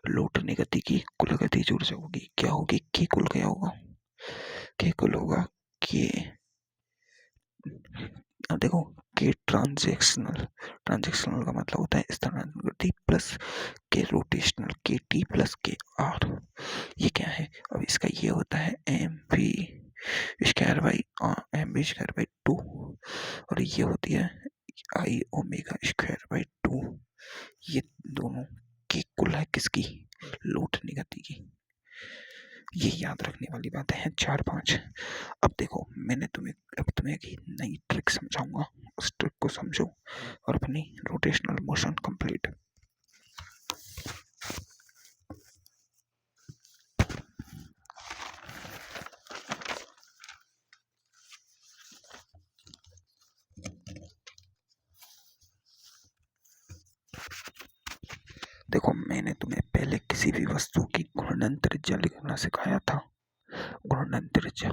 लौटने गति की कुल गतिज ऊर्जा होगी। क्या होगी? के कुल क्या होगा? के कुल होगा के, अब देखो के ट्रांजैक्शनल का मतलब होता है स्थानांतरण गति प्लस के रोटेशनल के टी प्लस के आर। ये क्या है? अब इसका ये होता है M V square by M V square by 2, और ये होती है आई ओमेगा स्क्वायर बाई 2। ये दोनों की कुल है किसकी? लौटने गति की। ये याद रखने वाली बातें हैं 4-5। अब देखो मैंने तुम्हें एक नई ट्रिक समझाऊंगा, उस ट्रिक को समझो और अपनी रोटेशनल मोशन कंप्लीट। देखो मैंने तुम्हें पहले किसी भी वस्तु की घूर्णन त्रिज्या लिखना सिखाया था। घूर्णन त्रिज्या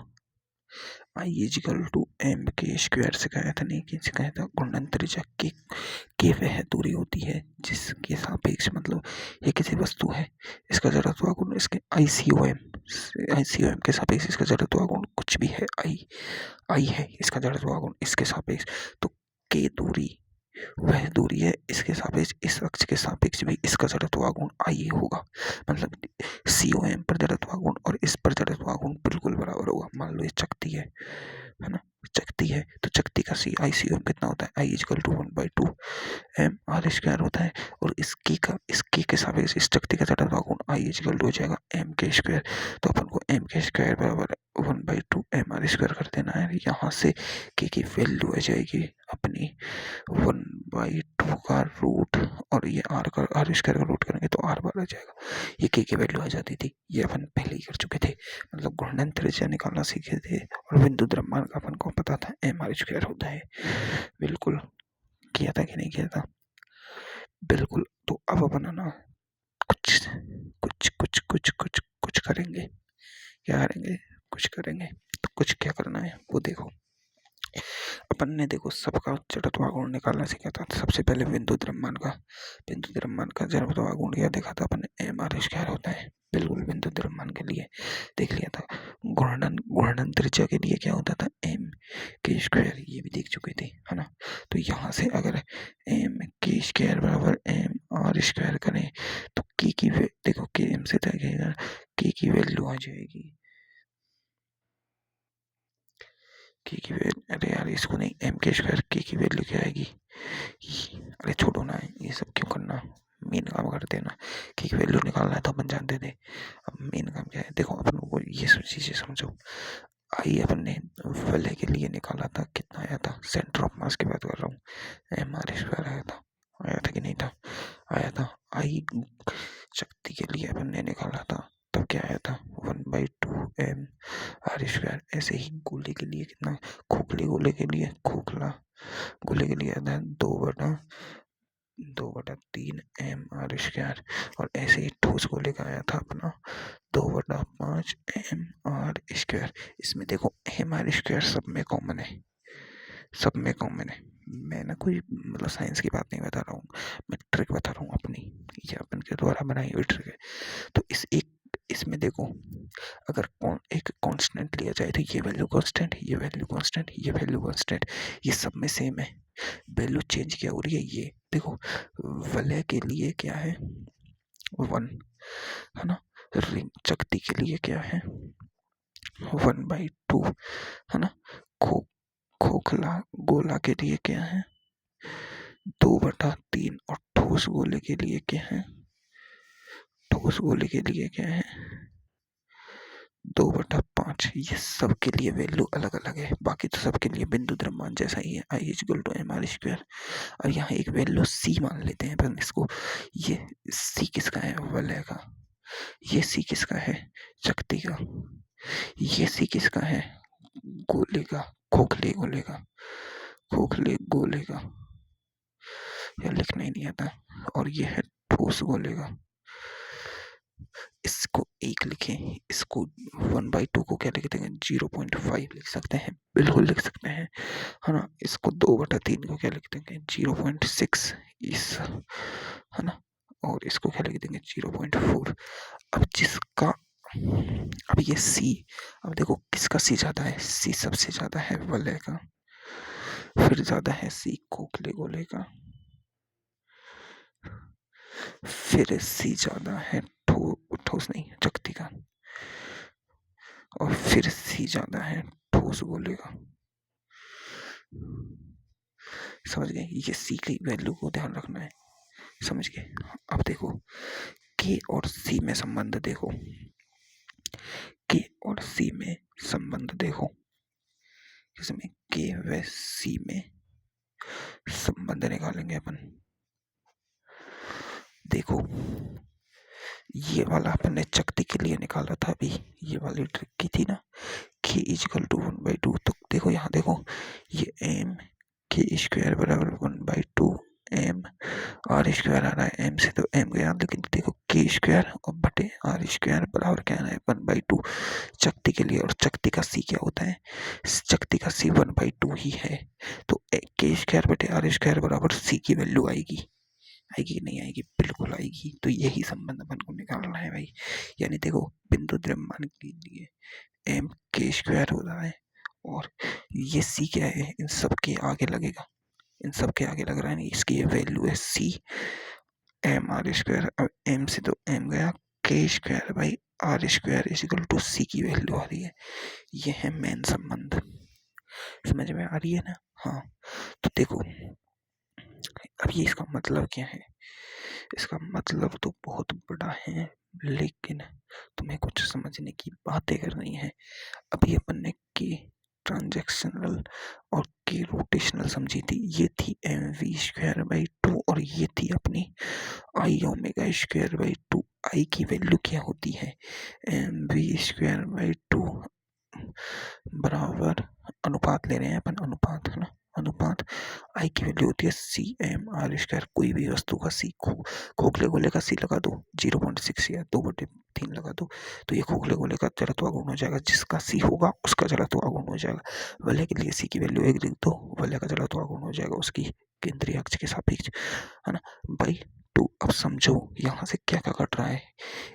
आई इक्वल टू एम के स्क्वायर सिखाया था, नहीं कि सिखाया था। घूर्णन त्रिज्या के वह दूरी होती है जिसके सापेक्ष, मतलब ये किसी वस्तु है, इसका जड़त्वाघूर्ण इसके ICOM के सापेक्ष इसका जड़त्वाघूर्ण कुछ भी है, आई है इसका जड़त्वाघूर्ण इसके सापेक्ष। तो के दूरी वह दूरी है इसके सापेक्ष, इस अक्ष के सापेक्ष भी इसका जड़त्वाघूर्ण आई होगा। मतलब COM पर जड़त्वाघूर्ण और इस पर जड़त्वाघूर्ण बिल्कुल बराबर होगा। मान लो ये चकती है है ना। चकती है तो चकती का सी ICM कितना होता है, I equal to 1/2 M r² होता है। और इसकी के सापेक्ष इस चकती का जड़त्व गुण I इक्वल टू हो जाएगा M² तो अपन को M² बराबर 1/2 MR² कर देना है। यहाँ से की वैल्यू आ जाएगी अपनी 1/2 का रूट, और ये R² का रूट करेंगे तो R बार आ जाएगा। ये की वैल्यू आ जाती थी, ये अपन पहले ही कर चुके थे, मतलब घूर्णन त्रिज्या निकालना सीखे थे और बिंदु द्रव्यमान का अपन को पता था MR² होता है। बिल्कुल किया था कि नहीं किया था, बिल्कुल। तो अब अपन है ना कुछ कुछ कुछ कुछ कुछ कुछ करेंगे, क्या करेंगे, कुछ करेंगे। तो कुछ क्या करना है वो देखो। अपन ने देखो सबका जड़त्व गुण निकालना सीखा था। सबसे पहले बिंदु द्रव्यमान का जड़त्व गुण क्या देखा था अपन ने, MR² होता है। बिल्कुल बिंदु द्रव्यमान के लिए देख लिया था। घूर्णन त्रिज्या के लिए क्या होता था, M² ये भी देख चुके थे, है ना। तो यहाँ से अगर M² बराबर MR² करें तो की देखो Km से तय की वैल्यू आ जाएगी। की वैल्यू, अरे यार इसको नहीं, M² की वैल्यू क्या आएगी, अरे छोड़ो ना, ये सब क्यों करना, मेन काम करते हैं ना। की वैल्यू निकालना है तो अपन जानते थे। अब मेन काम क्या है, देखो अपन को ये सब चीजें समझो। आई अपन ने वलय के लिए निकाला था, कितना आया था, सेंटर ऑफ मास की बात कर रहा हूँ, MR² आया था कि नहीं था, आया था। आई शक्ति के लिए अपन ने निकाला था, तब क्या आया था, 1/2 MR²। ऐसे ही गोले के लिए कितना, खोखले गोले के लिए, खोखला गोले के लिए आया था 2/3 MR²। और ऐसे ही ठोस गोले का आया था अपना 2/5 MR²। इसमें देखो MR² सब में कॉमन है, सब में कॉमन है। मैं ना कोई मतलब साइंस की बात नहीं बता रहा हूँ, मैं ट्रिक बता रहा हूँ अपनी, ये अपन के द्वारा बनाई हुई ट्रिक है। तो इसमें देखो, अगर एक कांस्टेंट लिया जाए तो ये वैल्यू कांस्टेंट, ये वैल्यू कांस्टेंट, ये वैल्यू कांस्टेंट, ये सब में सेम है। वैल्यू चेंज क्या हो रही है, ये देखो वलय के लिए क्या है 1, है ना। रिंग चकती के लिए क्या है 1/2, है ना। खोखला गोला के लिए क्या है 2/3, और ठोस गोले के लिए क्या है, ठोस गोले के लिए क्या है 2/5। ये सब के लिए वैल्यू अलग अलग है, बाकी तो सबके लिए बिंदु द्रव्यमान जैसा ही है, I इक्वल टू MR²। और यहाँ एक वैल्यू C मान लेते हैं अपन इसको। ये C किसका है, वलय का। ये C किसका है, शक्ति का। ये C किसका है, गोले का, खोखले गोले का, खोखले गोले का, या लिखना ही नहीं आता। और ये है ठोस गोले का। इसको 1 लिखें, इसको 1/2 को क्या लिख देंगे 0.5 लिख सकते हैं, बिल्कुल लिख सकते हैं, है ना। इसको 2/3 को क्या लिख देंगे 0.6, इस, है ना। और इसको क्या लिख देंगे 0.4। अब जिसका, अब ये C, अब देखो किसका C ज्यादा है, C सबसे ज्यादा है वलय का, फिर ज्यादा है C खोखले गोले का, फिर C ज्यादा है ठोस नहीं चकती का, और फिर C ज्यादा है ठोस गोले का। समझ गए, ये C की वैल्यू को ध्यान रखना है, समझ गए। अब देखो K और C में संबंध देखो, K और C में संबंध देखो, इसमें K व C में संबंध निकालेंगे अपन। देखो ये वाला अपन ने चकती के लिए निकाला था अभी, ये वाली ट्रिक की थी ना, K इक्वल टू 1/2। तो देखो यहाँ देखो, ये MK² बराबर 1/2 MR² आ रहा है, M से तो M गया, लेकिन देखो K² और बटे R² बराबर क्या है 1/2 चकती के लिए। और चकती का C क्या होता है, चकती का C 1/2 ही है। तो K² बटे R² बराबर C की वैल्यू आएगी, आएगी कि नहीं आएगी, बिल्कुल आएगी। तो यही संबंध अपन को निकालना है भाई। यानी देखो बिंदु द्रव्यमान के लिए MK² होता है, और ये C क्या है, इन सब के आगे लगेगा, इन सब के आगे लग रहा है नहीं, इसकी ये वैल्यू है C MR²। अब M से तो M गया, K² भाई R² इक्वल टू C की वैल्यू आ रही है। ये है मेन संबंध, समझ में आ रही है ना? हाँ, तो देखो अब ये इसका मतलब क्या है? इसका मतलब तो बहुत बड़ा है, लेकिन तुम्हें कुछ समझने की बातें करनी है। अभी अपन ने के ट्रांजैक्शनल और के रोटेशनल समझी थी। ये थी M V square by two और ये थी अपनी I omega square by two. I की वैल्यू क्या होती है? M V square by two बराबर अनुपात ले रहे हैं अपन, अनुपात है ना, अनुपात आई की वैल्यू होती है सी एम आर स्क्वायर। कोई भी वस्तु का सी, खोखले गोले का सी लगा दो 0.6 या 2/3 लगा दो, तो ये खोखले गोले का जड़त्व आगुण हो जाएगा। जिसका सी होगा उसका जड़त्व आगुण हो जाएगा। वलय के लिए सी की वैल्यू 1 लिख दो, वलय का जड़त्व आगुण हो जाएगा उसकी केंद्रीय अक्ष के सापेक्ष, है ना, बाई टू। अब समझो यहाँ से क्या क्या कट रहा है,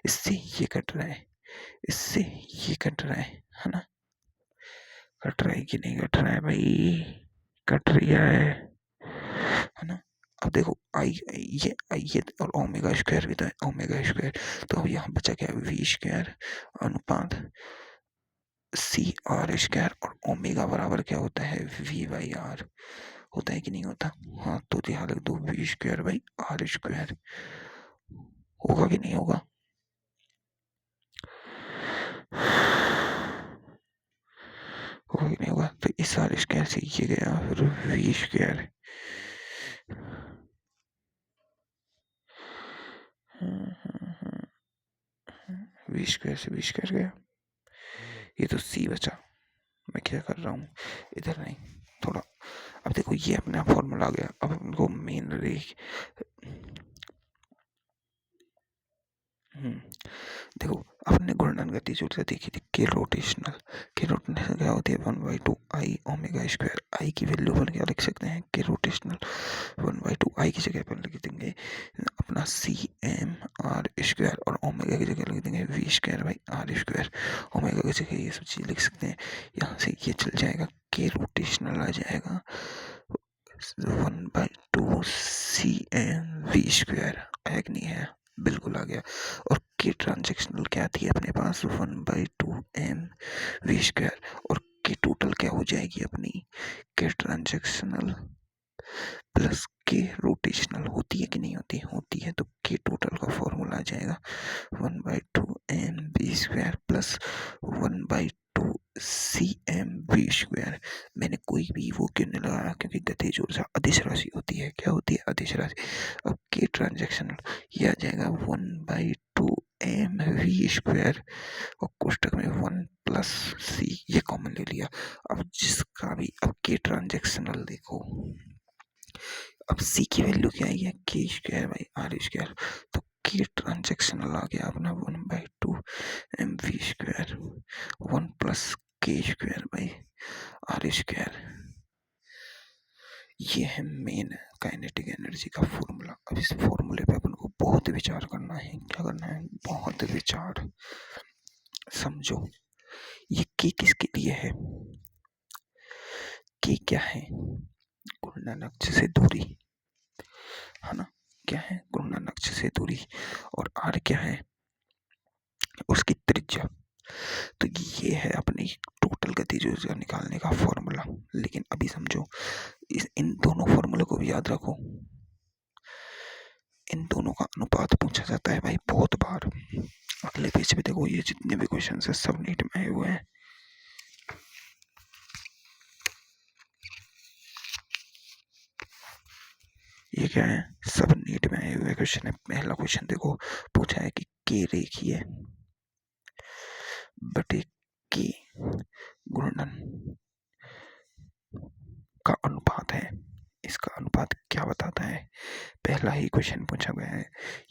इससे ये कट रहा है, इससे ये कट रहा है ना? कट रहा है कि नहीं कट रहा है भाई? कट रहा है ना? अब देखो आई ये और ओमेगा स्क्वायर भी तो है, ओमेगा स्क्वायर। तो अब यहाँ बचा क्या? वी स्क्वायर अनुपात सी आर स्क्वायर, और ओमेगा बराबर क्या होता है? वी बाई आर होता है कि नहीं होता? हाँ, तो यहाँ लिख दो we square by are square. होगा कि नहीं होगा? होगा कि नहीं होगा? तो इस आर स्क्वायर से ये गया, फिर वी स्क्वायर वी स्क्वायर से वी स्क्वायर गया, ये तो सी बचा। मैं क्या कर रहा हूँ, इधर नहीं, थोड़ा। अब देखो ये अपना फॉर्मूला आ गया। अब हमको मेन रेख देखो आपने घूर्णन गति जो देखी थी के रोटेशनल, के रोटेशनल क्या होती है? 1/2 आई ओमेगा स्क्वायर। आई की वैल्यू पर क्या लिख सकते हैं? के रोटेशनल 1/2 आई की जगह पर लिख देंगे अपना सी एम आर स्क्वायर, और ओमेगा की जगह लिख देंगे V square by are square. Omega की जगह ये सब चीज़ लिख सकते हैं। यहाँ से ये चल जाएगा, के रोटेशनल आ जाएगा 1/2 सी एम वी स्क्वायर। आया कि नहीं है? बिल्कुल आ गया। और के ट्रांजेक्शनल क्या थी अपने पास? 1/2 एम वी स्क्वायर। और के टोटल क्या हो जाएगी अपनी? के ट्रांजेक्शनल प्लस के रोटेशनल होती है कि नहीं होती? होती है। तो के टोटल का फॉर्मूला आ जाएगा 1/2 M B square plus 1/2 C M B square. मैंने कोई भी वो क्यों नहीं लगाया? क्योंकि गतिज ऊर्जा अदिश राशि होती है। क्या होती है? अदिश राशि। अब के ट्रांजेक्शनल ये आ जाएगा 1/2 एम वी स्क्वायर, और कोष्टक में 1 प्लस सी, ये कॉमन ले लिया। अब जिसका भी अब के ट्रांजेक्शनल देखो, अब सी की वैल्यू क्या आई है? के स्क्वायर बाई आर स्क्वायर। तो के ट्रांजेक्शनल आ गया अपना 1/2 एम वी स्क्वायर 1 प्लस के स्क्वायर बाई आर स्क्वायर। ये है मेन काइनेटिक एनर्जी का फॉर्मूला। अब इस फॉर्मूले पे अपन को बहुत विचार करना है। क्या करना है? बहुत विचार। समझो ये के किसके लिए है? के क्या है? घूर्णन अक्ष से दूरी, है ना? क्या है? घूर्णन अक्ष से दूरी। और आर क्या है? उसकी त्रिज्या। तो ये है अपनी टोटल गतिज ऊर्जा निकालने का फॉर्मूला। लेकिन अभी समझो, इन दोनों फॉर्मूले को भी याद रखो। इन दोनों का अनुपात पूछा जाता है भाई बहुत बार। अगले पेज पे देखो, ये जितने भी क्वेश्चन है सब नीट में आए हुए हैं। ये क्या है? सब नीट में आए हुए क्वेश्चन है। पहला क्वेश्चन देखो, पूछा है कि के रेखीय बटे के घूर्णन का अनुपात है। इसका अनुपात क्या बताता है? पहला ही क्वेश्चन पूछा गया है,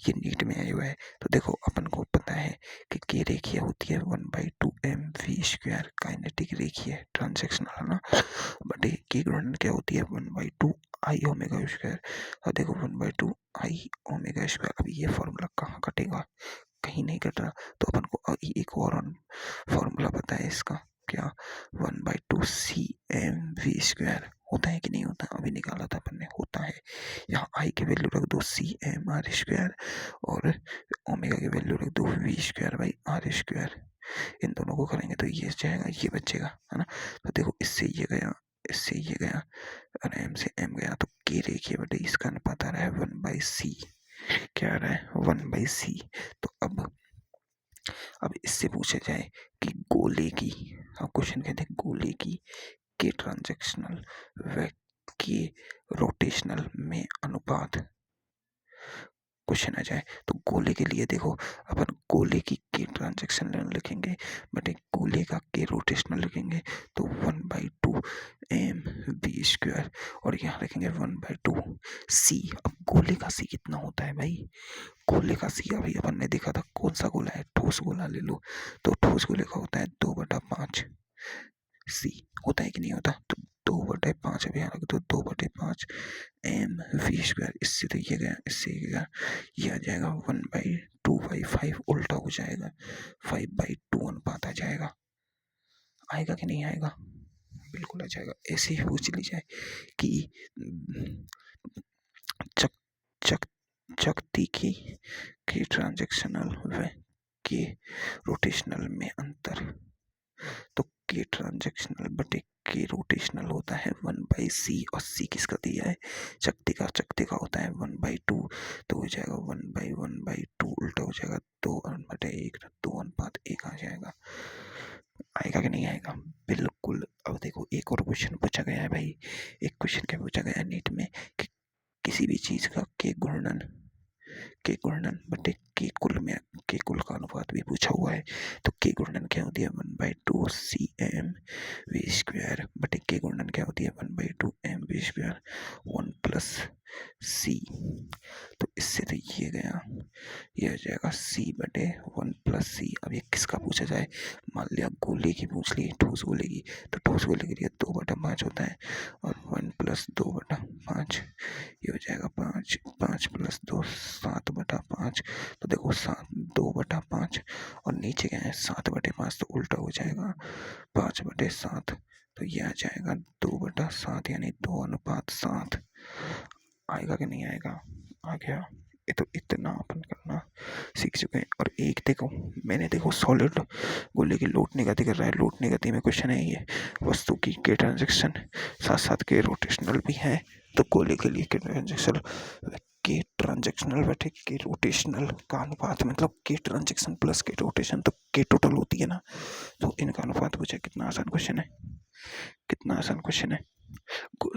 ये नीट में आया हुआ है। तो देखो अपन को पता है कि के रेखीय होती है 1/2 एम वी स्क्वायर, काइनेटिक रेखीय ट्रांजैक्शनल, है ना, बटे के घूर्णन क्या होती है? 1/2 आई ओमेगा स्क्वायर। और देखो 1/2 आई ओमेगा स्क्वायर। अब ये फॉर्मूला कहाँ कटेगा? कहीं नहीं कट रहा। तो अपन को एक और फॉर्मूला पता है इसका, क्या? 1/2 सी एम वी स्क्वायर। होता है कि नहीं होता? अभी निकाला था अपन ने, होता है। यहाँ आई की वैल्यू रख दो सी एम आर स्क्वायर, और ओमेगा की वैल्यू रख दो we square by are square. इन दोनों को करेंगे तो ये जाएगा, ये बचेगा, है ना। तो देखो इससे ये गया, इससे ये गया और एम से एम गया, तो के रेखिए बेटे इसका अनुपात आ रहा है 1/c। क्या आ रहा है 1/c। तो अब इससे पूछा जाए कि गोले की, अब क्वेश्चन कहते हैं गोले की के ट्रांजैक्शनल व के रोटेशनल में अनुपात, क्वेश्चन आ जाए तो गोले के लिए देखो अपन गोले की के ट्रांजैक्शनल लिखेंगे बट एक गोले का के रोटेशनल लिखेंगे तो 1/2 mv², और यहाँ लिखेंगे 1/2 c। अब गोले का सी कितना होता है भाई, गोले का सी अभी अपन ने देखा था कौन सा गोला है, ठोस गोला ले लो, तो ठोस गोले का होता है 2/5 सी, होता है कि नहीं होता। तो 2/5 अभी यहाँ रख दो, 2/5 mv², इससे तो ये गया, इससे ये गया, ये आ जाएगा 1/2/5, उल्टा हो जाएगा 5/2 अनुपात आ जाएगा। आएगा कि नहीं आएगा, बिल्कुल आ जाएगा। ऐसे ही पूछ ली जाए कि चक चक चकती की ट्रांजैक्शनल व के रोटेशनल में अंतर, तो के ट्रांजैक्शनल बटे के रोटेशनल होता है 1/c, और c किसका दिया है, चकती का होता है 1/2, तो हो जाएगा 1/1/2, उल्टा हो जाएगा 2/1, 2:1 आ जाएगा। आएगा कि नहीं आएगा, बिल्कुल। अब देखो एक और क्वेश्चन पूछा गया है भाई, एक क्वेश्चन क्या पूछा गया है नीट में कि किसी भी चीज का के गुणन बटे के कुल का अनुपात भी पूछा हुआ है। तो के गुणन क्या होती है 1/2 cmv² बटे के गुणन क्या होती है 1/2 mv², 1+c। तो इससे तो ये गया, ये आ जाएगा c बटे 1+c। अब ये किसका पूछा जाए, मान लिया गोले की पूछ ली, ठोस गोले की, तो ठोस गोले के लिए 2/5 होता है और 1+2/5, ये हो जाएगा 5, 5+2 7/5। तो देखो 2/5 और नीचे क्या है 7/5, तो उल्टा हो जाएगा 5/7, तो ये आ जाएगा 2/7 यानी 2:7। आएगा कि नहीं आएगा, आ गया। ये तो इतना अपन करना सीख चुके हैं। और एक देखो मैंने देखो सॉलिड गोले की लोटने गति कर रहा है, लोटने गति में क्वेश्चन है ये वस्तु की के ट्रांजैक्शन साथ साथ के रोटेशनल भी है, तो गोले के लिए के ट्रांजैक्शनल बटे के रोटेशनल का अनुपात, मतलब के ट्रांजैक्शन प्लस के रोटेशन, तो के टोटल होती है ना, तो इनका अनुपात पूछा। कितना आसान क्वेश्चन है, कितना आसान क्वेश्चन है।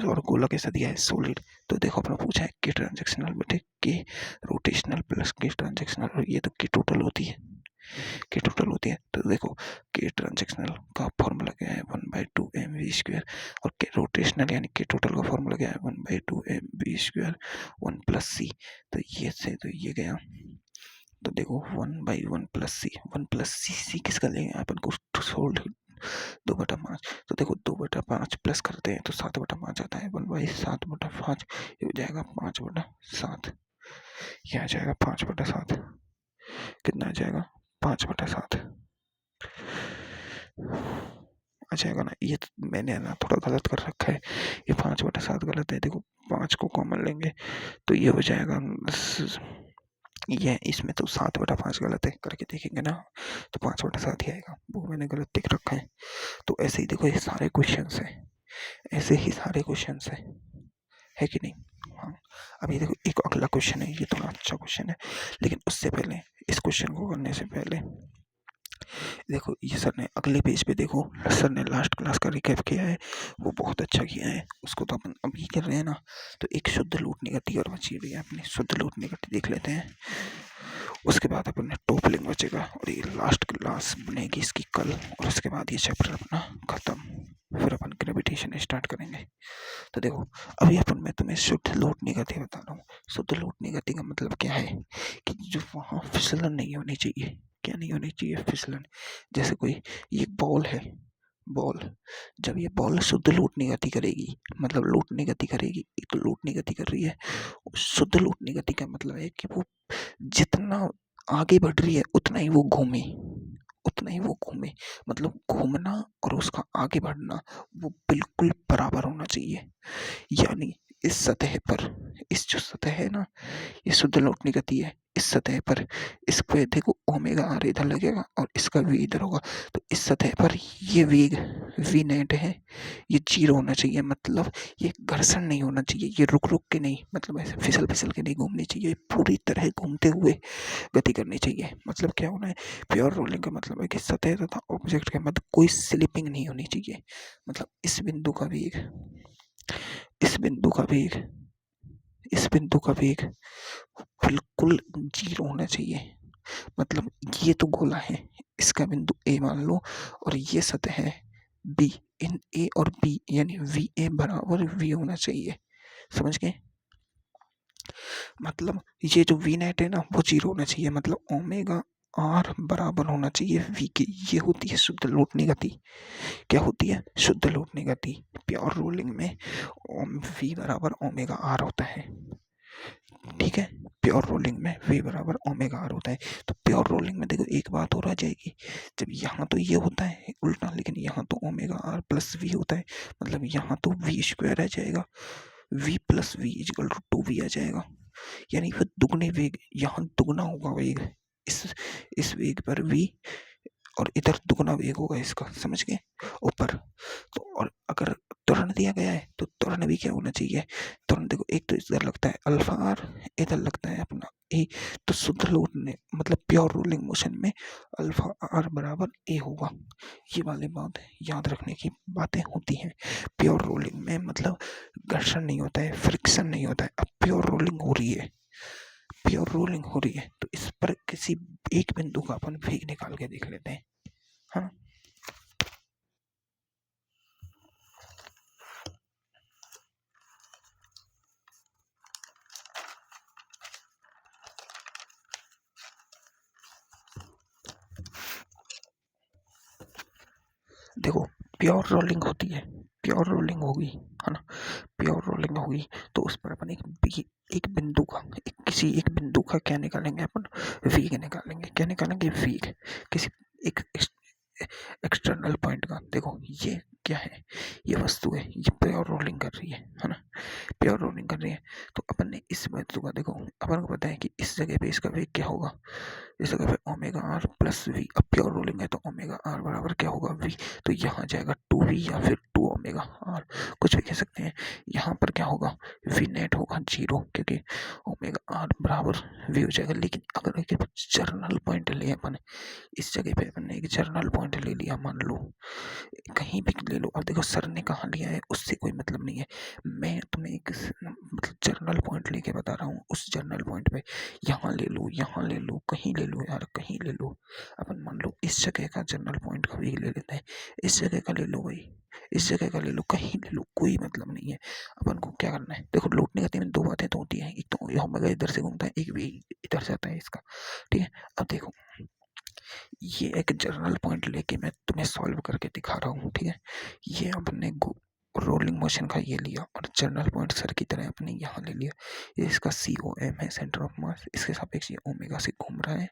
और गोला कैसा दिया है सॉलिड, तो देखो अपना पूछा है के ट्रांजैक्शनल बटे के रोटेशनल प्लस के ट्रांजैक्शनल, और ये तो के टोटल होती है, के टोटल होती है। तो देखो के ट्रांजैक्शनल का फॉर्मूला क्या है 1/2 mv², और के रोटेशनल यानी के टोटल का फॉर्मूला क्या है 1/2 mv², 1+c। तो ये से तो ये गया, तो देखो 1/1+c, 1+c किसका लेंगे अपन को, सोल्ड 2/5। तो देखो 2/5 प्लस करते हैं तो 7/5 आता है, 1/7/5, ये हो जाएगा 5/7, ये आ जाएगा 5/7। कितना आ जाएगा 5/7 आ जाएगा ना। ये तो मैंने ना थोड़ा गलत कर रखा है, ये 5/7 गलत है। देखो 5 को कॉमन लेंगे तो ये हो जाएगा, ये इसमें तो 7/5 गलत है, करके देखेंगे ना तो 5/7 ही आएगा, वो मैंने गलत देख रखा है। तो ऐसे ही देखो ये सारे क्वेश्चंस हैं, ऐसे ही सारे क्वेश्चंस है कि नहीं। हाँ अभी देखो एक अगला क्वेश्चन है, ये थोड़ा अच्छा क्वेश्चन है, लेकिन उससे पहले इस क्वेश्चन को करने से पहले देखो ये सर ने अगले पेज पे देखो, सर ने लास्ट क्लास का रिकैप किया है, वो बहुत अच्छा किया है, उसको तो अपन अभी कर रहे हैं ना। तो एक शुद्ध लूटने गति और बची हुई है अपनी, शुद्ध लूटने गति देख लेते हैं, उसके बाद अपन टॉपलिंग बचेगा, और ये लास्ट क्लास बनेगी इसकी कल, और उसके बाद ये चैप्टर अपना खत्म, फिर अपन ग्रेविटेशन स्टार्ट करेंगे। तो देखो अभी अपन मैं तुम्हें शुद्ध लौटने गति बता रहा हूँ। शुद्ध लौटने गति का मतलब क्या है कि जो वहाँ फिसलन नहीं होनी चाहिए, क्या नहीं होनी चाहिए, फिसलन। जैसे कोई ये बॉल है, बॉल जब ये बॉल शुद्ध लौटने गति करेगी, मतलब लौटने गति करेगी, एक तो लौटने गति कर रही है, शुद्ध लौटने गति का मतलब है कि वो जितना आगे बढ़ रही है उतना ही वो घूमे, उतना ही वो घूमे, मतलब घूमना और उसका आगे बढ़ना वो बिल्कुल बराबर होना चाहिए। यानी इस सतह पर, इस जो सतह है ना, ये शुद्ध लौटनी गति है। इस सतह पर इस पे देखो ओमेगा आर इधर लगेगा और इसका वी इधर होगा, तो इस सतह पर ये वेग वी नेट है, ये जीरो होना चाहिए। मतलब ये घर्षण नहीं होना चाहिए, ये रुक रुक के नहीं, मतलब ऐसे फिसल फिसल के नहीं घूमनी चाहिए, पूरी तरह घूमते हुए गति करनी चाहिए। मतलब क्या होना है, प्योर रोलिंग का मतलब है कि सतह तथा ऑब्जेक्ट के मध्य कोई स्लिपिंग नहीं होनी चाहिए। मतलब इस बिंदु का वेग, इस बिंदु का वेग, इस बिंदु का वेग बिल्कुल जीरो होना चाहिए। मतलब ये तो गोला है, इसका बिंदु ए मान लो और ये सतह है बी, इन ए और बी यानी वी ए बराबर वी होना चाहिए। समझ गए? मतलब ये जो वी नेट है ना वो जीरो होना चाहिए, मतलब ओमेगा आर बराबर होना चाहिए वी के। ये होती है शुद्ध लौटनी गति। क्या होती है? शुद्ध लौटनी गति। प्योर रोलिंग में वी बराबर ओमेगा आर होता है। ठीक है, प्योर रोलिंग में वी बराबर ओमेगा आर होता है। तो प्योर रोलिंग में देखो एक बात और आ जाएगी, जब यहाँ तो ये होता है उल्टा, लेकिन यहाँ तो ओमेगा आर प्लस वी होता है, मतलब यहाँ तो वी स्क्वायर आ जाएगा, v plus v equal to two v आ जाएगा। यानी फिर दुगने वेग, यहाँ दुगना होगा वेग इस वेग पर वी, और इधर दुगना वेग होगा इसका। समझ गए? ऊपर तो, और अगर त्वरण दिया गया है तो त्वरण भी क्या होना चाहिए? त्वरण देखो, एक तो इधर लगता है अल्फा आर, इधर लगता है अपना ए, तो शुद्ध लोटने मतलब प्योर रोलिंग मोशन में अल्फा आर बराबर ए होगा। ये वाली बात याद रखने की बातें होती हैं। प्योर रोलिंग में मतलब घर्षण नहीं होता है, फ्रिक्शन नहीं होता है। अब प्योर रोलिंग हो रही है, प्योर रोलिंग हो रही है, तो इस पर किसी एक बिंदु का अपन वेग निकाल के देख लेते हैं। हाँ, देखो प्योर रोलिंग होती है, प्योर रोलिंग होगी, है ना, प्योर रोलिंग होगी तो उस पर अपन एक बिंदु का, किसी एक बिंदु का क्या निकालेंगे अपन? वेग निकालेंगे। क्या निकालेंगे? वेग किसी एक एक्सटर्नल पॉइंट का। देखो ये क्या है? ये वस्तु है, ये प्योर रोलिंग कर रही है ना, प्योर रोलिंग कर रही है। तो अपन ने इस वस्तु का, देखो अपन को पता है कि इस जगह पे इसका वेग क्या होगा, इस जगह पे ओमेगा आर प्लस वी। अब प्योर रोलिंग है तो ओमेगा आर बराबर क्या होगा? वी। तो यहाँ जाएगा टू वी या फिर टू ओमेगा आर, कुछ भी कह सकते हैं। यहाँ पर क्या होगा? वी नेट होगा जीरो, क्योंकि ओमेगा आर बराबर वी हो जाएगा। लेकिन अगर एक जर्नल पॉइंट ले अपन, इस जगह पे अपन ने एक जर्नल पॉइंट ले लिया, मान लो कहीं भी ले लो। अब देखो सर ने कहाँ लिया है उससे कोई मतलब नहीं है, मैं तुम्हें एक मतलब जर्नल पॉइंट लेके बता रहा हूँ। उस जर्नल पॉइंट पे यहाँ ले लो, यहाँ ले लो, कहीं ले लो यार, कहीं ले लो। अपन मान लो इस जगह का जर्नल पॉइंट का भी ले लेते हैं, इस जगह का ले लो भाई, इस जगह का ले लो, कहीं ले लो, कोई मतलब नहीं है। अपन को क्या करना है? देखो लौटने गति में दो बातें तो होती हैं, एक तो ओमेगा इधर से घूमता है, एक भी इधर से आता है इसका। ठीक है, अब देखो ये एक जर्नल पॉइंट लेके मैं तुम्हें सॉल्व करके दिखा रहा हूँ। ठीक है, ये अपने रोलिंग मोशन का ये लिया और जर्नल पॉइंट सर की तरह अपने यहाँ ले लिया। ये इसका COM है, सेंटर ऑफ मास, इसके सापेक्ष ये ओमेगा से घूम रहा है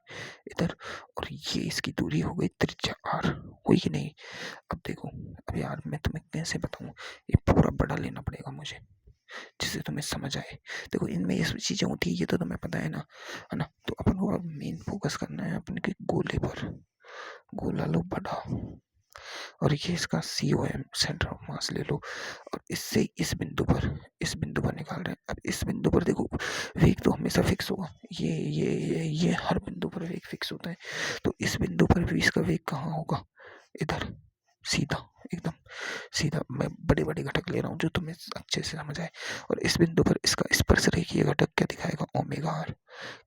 इधर, और ये इसकी दूरी हो गई त्रिज्या r, हुई कि नहीं? अब देखो, अब यार मैं तुम्हें कैसे बताऊँ, ये पूरा बड़ा लेना पड़ेगा मुझे जिससे तुम्हें समझ आए। देखो इनमें ये चीजें होती है, ये तो तुम्हें पता है ना। तो अपन को अब मेन फोकस करना है अपने के गोले पर। गोला लो बड़ा, और ये इसका COM सेंटर ऑफ मास ले लो, और इससे इस बिंदु पर निकाल रहे हैं। अब इस बिंदु पर देखो वेग तो हमेशा फिक्स होगा, ये हर बिंदु पर वेग फिक्स होता है। तो इस बिंदु पर भी इसका वेग कहाँ होगा? इधर, सीधा, एकदम सीधा। मैं बड़े बड़े घटक ले रहा हूँ जो तुम्हें अच्छे से समझ आए। और इस बिंदु पर इसका स्पर्श रेखीय घटक क्या दिखाएगा? Omega R.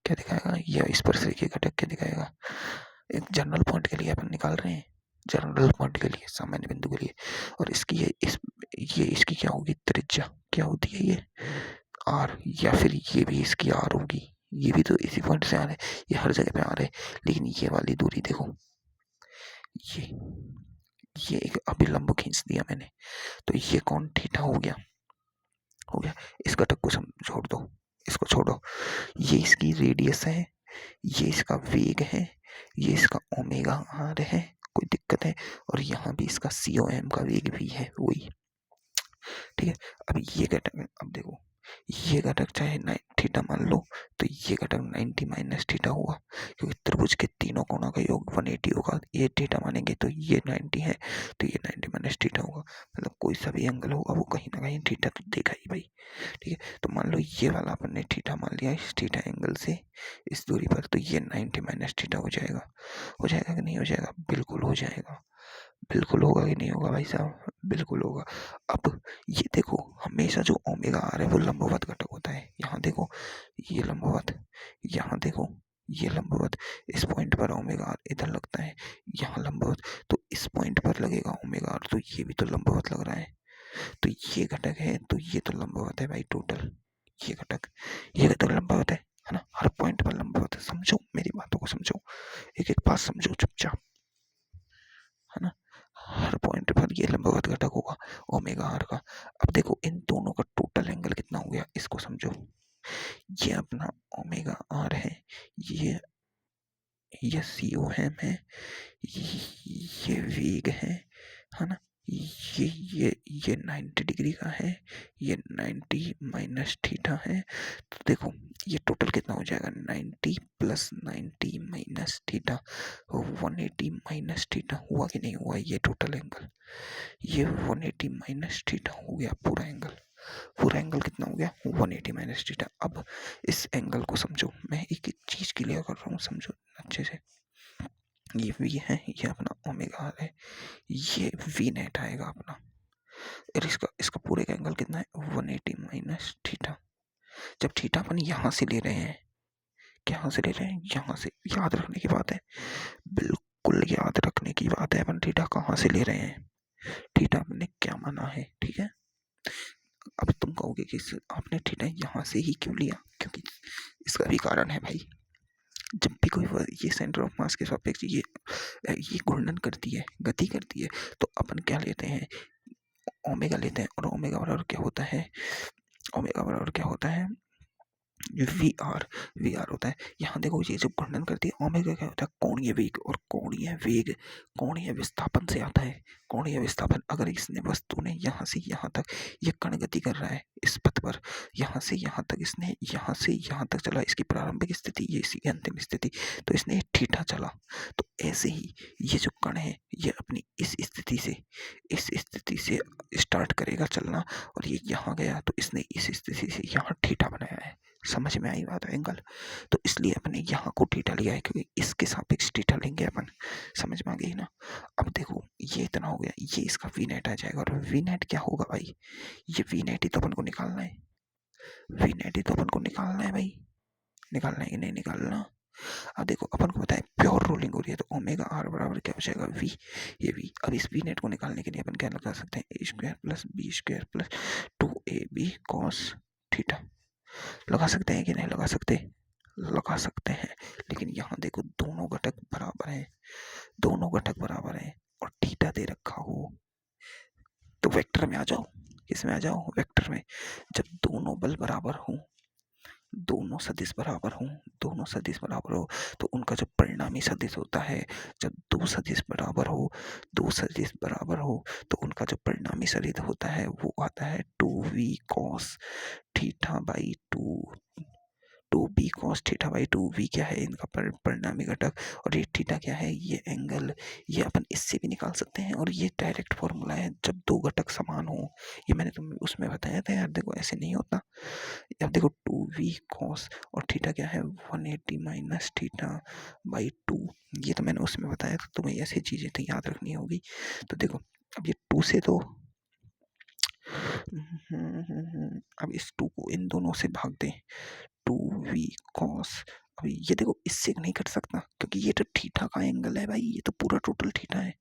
क्या दिखाएगा? यह स्पर्श रेखीय घटक क्या दिखाएगा? एक जनरल पॉइंट के लिए अपन निकाल रहे हैं, जनरल पॉइंट के लिए, सामान्य बिंदु के लिए। और इसकी ये इसकी क्या होगी? त्रिज्या क्या होती है? ये आर, या फिर ये भी इसकी आर होगी। ये भी तो इसी पॉइंट से आ रहे हैं, ये हर जगह पे आ रहे हैं। लेकिन ये वाली दूरी देखो, ये ये एक अभिलंब खींच दिया मैंने, तो ये कौन? थीटा हो गया, हो गया। इस घटक को छोड़ दो, इसको छोड़ो। ये इसकी रेडियस है, ये इसका वेग है, ये इसका ओमेगा आर है, कोई दिक्कत है? और यहाँ भी इसका COM का वेग भी है वही। ठीक है, अब ये घटक, अब देखो ये घटक चाहे थीटा मान लो, तो ये घटक 90 माइनस थीटा हुआ, क्योंकि त्रिभुज के तीनों कोणों का योग 180 होगा। ये थीटा मानेंगे तो ये 90 है, तो ये 90 माइनस थीटा होगा। मतलब कोई सा भी एंगल होगा वो कहीं ना कहीं थीटा तो देखा ही भाई। ठीक है, तो मान लो ये वाला अपन ने थीटा मान लिया इस थीटा एंगल से इस दूरी पर, तो ये 90 माइनस थीटा हो जाएगा। हो जाएगा कि नहीं हो जाएगा? बिल्कुल हो जाएगा। बिल्कुल होगा कि नहीं होगा भाई साहब? बिल्कुल होगा। अब ये देखो, हमेशा जो ओमेगा आर है वो लंबवत घटक होता है। यहाँ देखो ये लंबवत, यहाँ देखो ये लंबवत, इस पॉइंट पर ओमेगा आर इधर लगता है, यहाँ लंबवत, तो इस पॉइंट पर लगेगा ओमेगा आर, तो ये भी तो लंबवत लग रहा है। तो ये घटक है, तो ये तो लंबवत है भाई टोटल। ये घटक लंबवत है ना? हर पॉइंट पर लंबवत है। समझो मेरी बातों को, समझो, एक एक बात समझो चुपचाप, है ना? हर पॉइंट पर ये लंबवत घटक होगा ओमेगा आर का। अब देखो इन दोनों का टोटल एंगल कितना हो गया, इसको समझो। ये अपना ओमेगा आर है, ये सी ओ एम है, ये वेग है ना? ये ये 90 डिग्री का है, ये 90 माइनस थीटा है। तो देखो ये टोटल कितना हो जाएगा, 90 plus 90 minus theta, 180 minus theta हुआ कि नहीं हुआ? ये टोटल एंगल, ये 180 माइनस थीटा हो गया पूरा एंगल। पूरा एंगल कितना हो गया? 180 माइनस थीटा। अब इस एंगल को समझो, मैं एक एक चीज क्लियर कर रहा हूँ, समझो अच्छे से। ये वी है, ये अपना ओमेगा आर है, ये वी नेट आएगा अपना, और इसका पूरे का एंगल कितना है? 180 माइनस थीटा। जब थीटा अपन यहाँ से ले रहे हैं, कहाँ से ले रहे हैं? यहाँ से। याद रखने की बात है, बिल्कुल याद रखने की बात है, अपन थीटा कहाँ से ले रहे हैं, थीटा हमने क्या माना है, ठीक है? अब तुम कहोगे कि आपने थीटा यहाँ से ही क्यों लिया? क्योंकि इसका भी कारण है भाई। जब भी कोई ये सेंटर ऑफ मास के सापेक्ष ये घूर्णन करती है, गति करती है, तो अपन क्या लेते हैं? ओमेगा लेते हैं, और ओमेगा बराबर क्या होता है? ओमेगा बराबर क्या होता है? वी आर होता है। यहाँ देखो ये जो घूर्णन करती है, ओमेगा क्या होता है? कोणीय वेग, और कोणीय वेग कोणीय विस्थापन से आता है। कोणीय विस्थापन, अगर इसने वस्तु ने यहाँ से यहाँ तक, ये कण गति कर रहा है इस पथ पर, यहाँ से यहाँ तक, इसने यहाँ से यहाँ तक चला, इसकी प्रारंभिक स्थिति ये, इसकी अंतिम स्थिति, तो इसने थीटा चला। तो ऐसे ही ये जो कण है, ये अपनी इस स्थिति से स्टार्ट करेगा चलना, और ये यहाँ गया, तो इसने इस स्थिति से यहाँ थीटा बनाया है। समझ में आई बात है एंगल? तो इसलिए अपने यहाँ को थीटा लिया है, क्योंकि इसके सापेक्ष थीटा लेंगे अपन। समझ में आ गई ना? अब देखो ये इतना हो गया, ये इसका वी नेट आ जाएगा, और वी नेट क्या होगा भाई? ये वी नेट ही तो अपन को निकालना है, वी नेट ही तो अपन को निकालना है भाई। निकालना है कि नहीं निकालना? अब देखो अपन को पता है प्योर रोलिंग हो रही है, तो ओमेगा आर बराबर क्या हो जाएगा? वी। ये वी, अब इस वी नेट को निकालने के लिए अपन क्या लगा सकते हैं? A square plus B square plus 2ab cos theta. लगा सकते हैं कि नहीं लगा सकते? लगा सकते हैं। लेकिन यहाँ देखो दोनों घटक बराबर हैं, दोनों घटक बराबर हैं, और थीटा दे रखा हो, तो वेक्टर में आ जाओ। किसमें आ जाओ? वेक्टर में। जब दोनों बल बराबर हों, दोनों सदिश बराबर हों, दोनों सदिश बराबर हो, तो उनका जो परिणामी सदिश होता है, जब दो सदिश बराबर हो, दो सदिश बराबर हो, तो उनका जो परिणामी सदिश होता है वो आता है 2v cos theta by 2b cos theta by 2v क्या है? इनका परिणामी घटक। और ये थीटा क्या है? ये एंगल। ये अपन इससे भी निकाल सकते हैं, और ये डायरेक्ट फॉर्मूला है जब दो घटक समान हो। ये मैंने तुम्हें उसमें बताया था यार, देखो ऐसे नहीं होता। अब देखो 2v cos, और थीटा क्या है? 180 माइनस थीटा बाई 2। ये तो मैंने उसमें बताया था, तुम्हें ऐसी चीजें तो याद रखनी होगी। तो देखो अब ये 2 से तो अब इस 2 को इन दोनों से भाग दें, 2v cos। अभी ये देखो इससे नहीं कट सकता, क्योंकि ये तो थीटा का एंगल है भाई, ये तो पूरा टोटल थीटा है,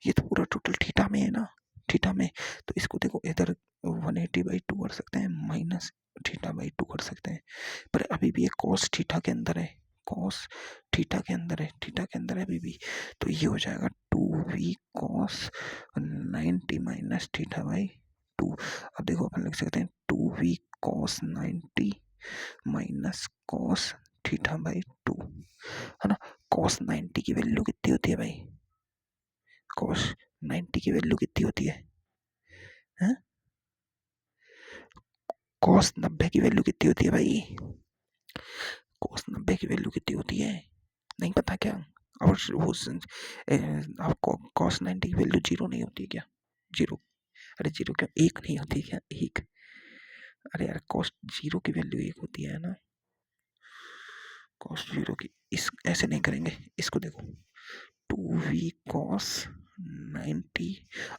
ये तो पूरा टोटल थीटा में है ना, थीटा में। तो इसको देखो इधर 180/2 कर सकते हैं, माइनस थीटा/2 कर सकते हैं, पर अभी भी ये cos थीटा के अंदर है, cos थीटा के अंदर है, थीटा के अंदर है अभी भी। तो ये हो जाएगा 2v cos 90 माइनस थीटा/2। अब देखो अपन लिख सकते हैं 2v cos 90 माइनस cos थीटा/2, है ना? cos 90 की वैल्यू कितनी होती है भाई? cos 90 की वैल्यू कितनी होती है? cos 90 की वैल्यू कितनी होती है भाई? cos 90 की वैल्यू कितनी होती है? नहीं पता क्या? और वो आपको cos 90 की वैल्यू 0 नहीं होती क्या? 0? अरे 0 क्या 1 नहीं होती क्या? 1? अरे यार cos 0 की वैल्यू 1 होती है ना? cos 0 की इस ऐसे नहीं करेंगे, इसको देखो 2v cos 90।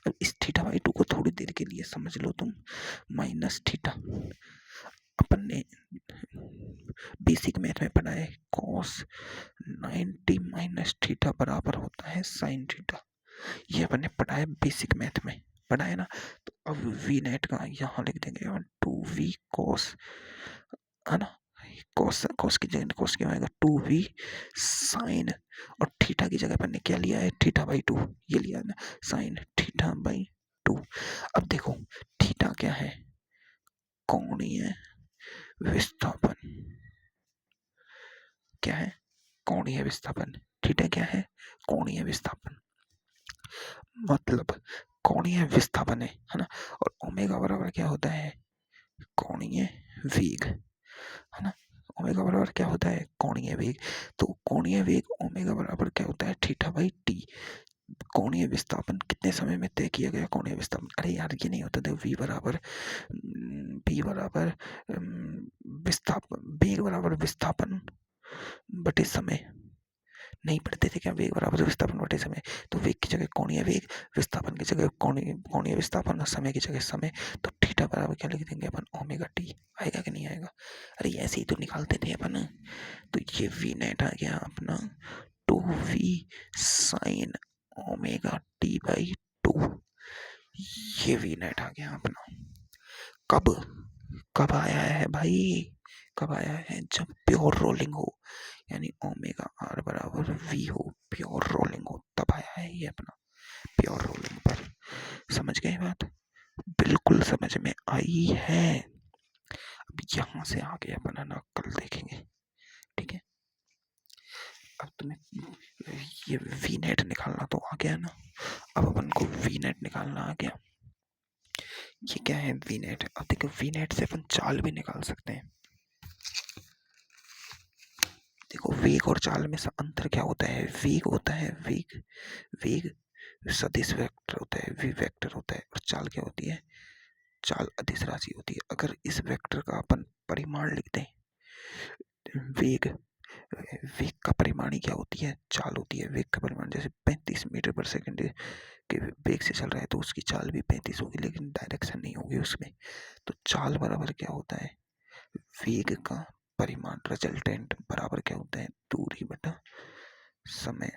अब इस थीटा बाई 2 को थोड़ी देर के लिए समझ लो तुम, माइनस थीटा। अपन ने बेसिक मैथ में पढ़ा है cos 90 माइनस थीटा बराबर होता है साइन थीटा। ये अपन ने पढ़ा है बेसिक मैथ में, पढ़ा है ना? तो अब वी नेट का यहाँ लिख देंगे 2v cos, है ना? cos की जगह cos क्या आएगा 2v साइन, और थीटा की जगह अपन ने क्या लिया है थीटा बाई 2, ये लिया है ना साइन थीटा बाई 2। अब देखो थीटा क्या है? कोणीय विस्थापन। क्या है? कोणीय विस्थापन। थीटा क्या है? कोणीय विस्थापन। मतलब कोणीय विस्थापन है ना? और ओमेगा बराबर क्या होता है? कोणीय वेग, है ना? ओमेगा बराबर क्या होता है? कोणीय वेग। तो कोणीय वेग ओमेगा बराबर क्या होता है? Theta by T. कोणीय विस्थापन कितने समय में तय किया गया? कोणीय विस्थापन, अरे यार ये नहीं होता था v बराबर विस्थापन, वेग बराबर विस्थापन बटे समय, नहीं पढ़ते थे क्या? वेग बराबर विस्थापन बटे समय। तो वेग की जगह कोणीय वेग, विस्थापन की जगह कोणीय विस्थापन, और समय की जगह समय। तो थीटा बराबर क्या लिख देंगे अपन? Omega T. आएगा कि नहीं आएगा? अरे ऐसे ही तो निकालते थे अपन। तो ये वी नेट आ गया अपना 2v sine omega T by 2। ये वी नेट आ गया अपना। कब कब आया है भाई? कब आया है? जब प्योर रोलिंग हो, यानी ओमेगा आर बराबर वी हो, प्योर रोलिंग हो, तब आया है ये अपना प्योर रोलिंग पर। समझ गए बात? बिल्कुल समझ में आई है। अब यहां से आगे अपन ना कल देखेंगे, ठीक है? अब तुम्हें ये वी नेट निकालना तो आ गया ना? अब अपन को वी नेट निकालना आ गया। ये क्या है वी नेट? अब देखो वी नेट से अपन चाल भी निकाल सकते हैं। देखो वेग और चाल में से अंतर क्या होता है? वेग होता है वेग, वेग सदिश वेक्टर होता है, वी वेक्टर होता है, और चाल क्या होती है? चाल अदिश राशि होती है। अगर इस वेक्टर का अपन परिमाण लिख दें, वेग, वेग का परिमाण ही क्या होती है? चाल होती है। वेग का परिमाण जैसे 35 मीटर पर सेकंड के वेग से चल रहा है तो उसकी चाल भी 35 होगी, लेकिन डायरेक्शन नहीं होगी उसमें। तो चाल बराबर क्या होता है? वेग का परिमाण, रिजल्टेंट बराबर क्या होता है? दूरी बटा समय।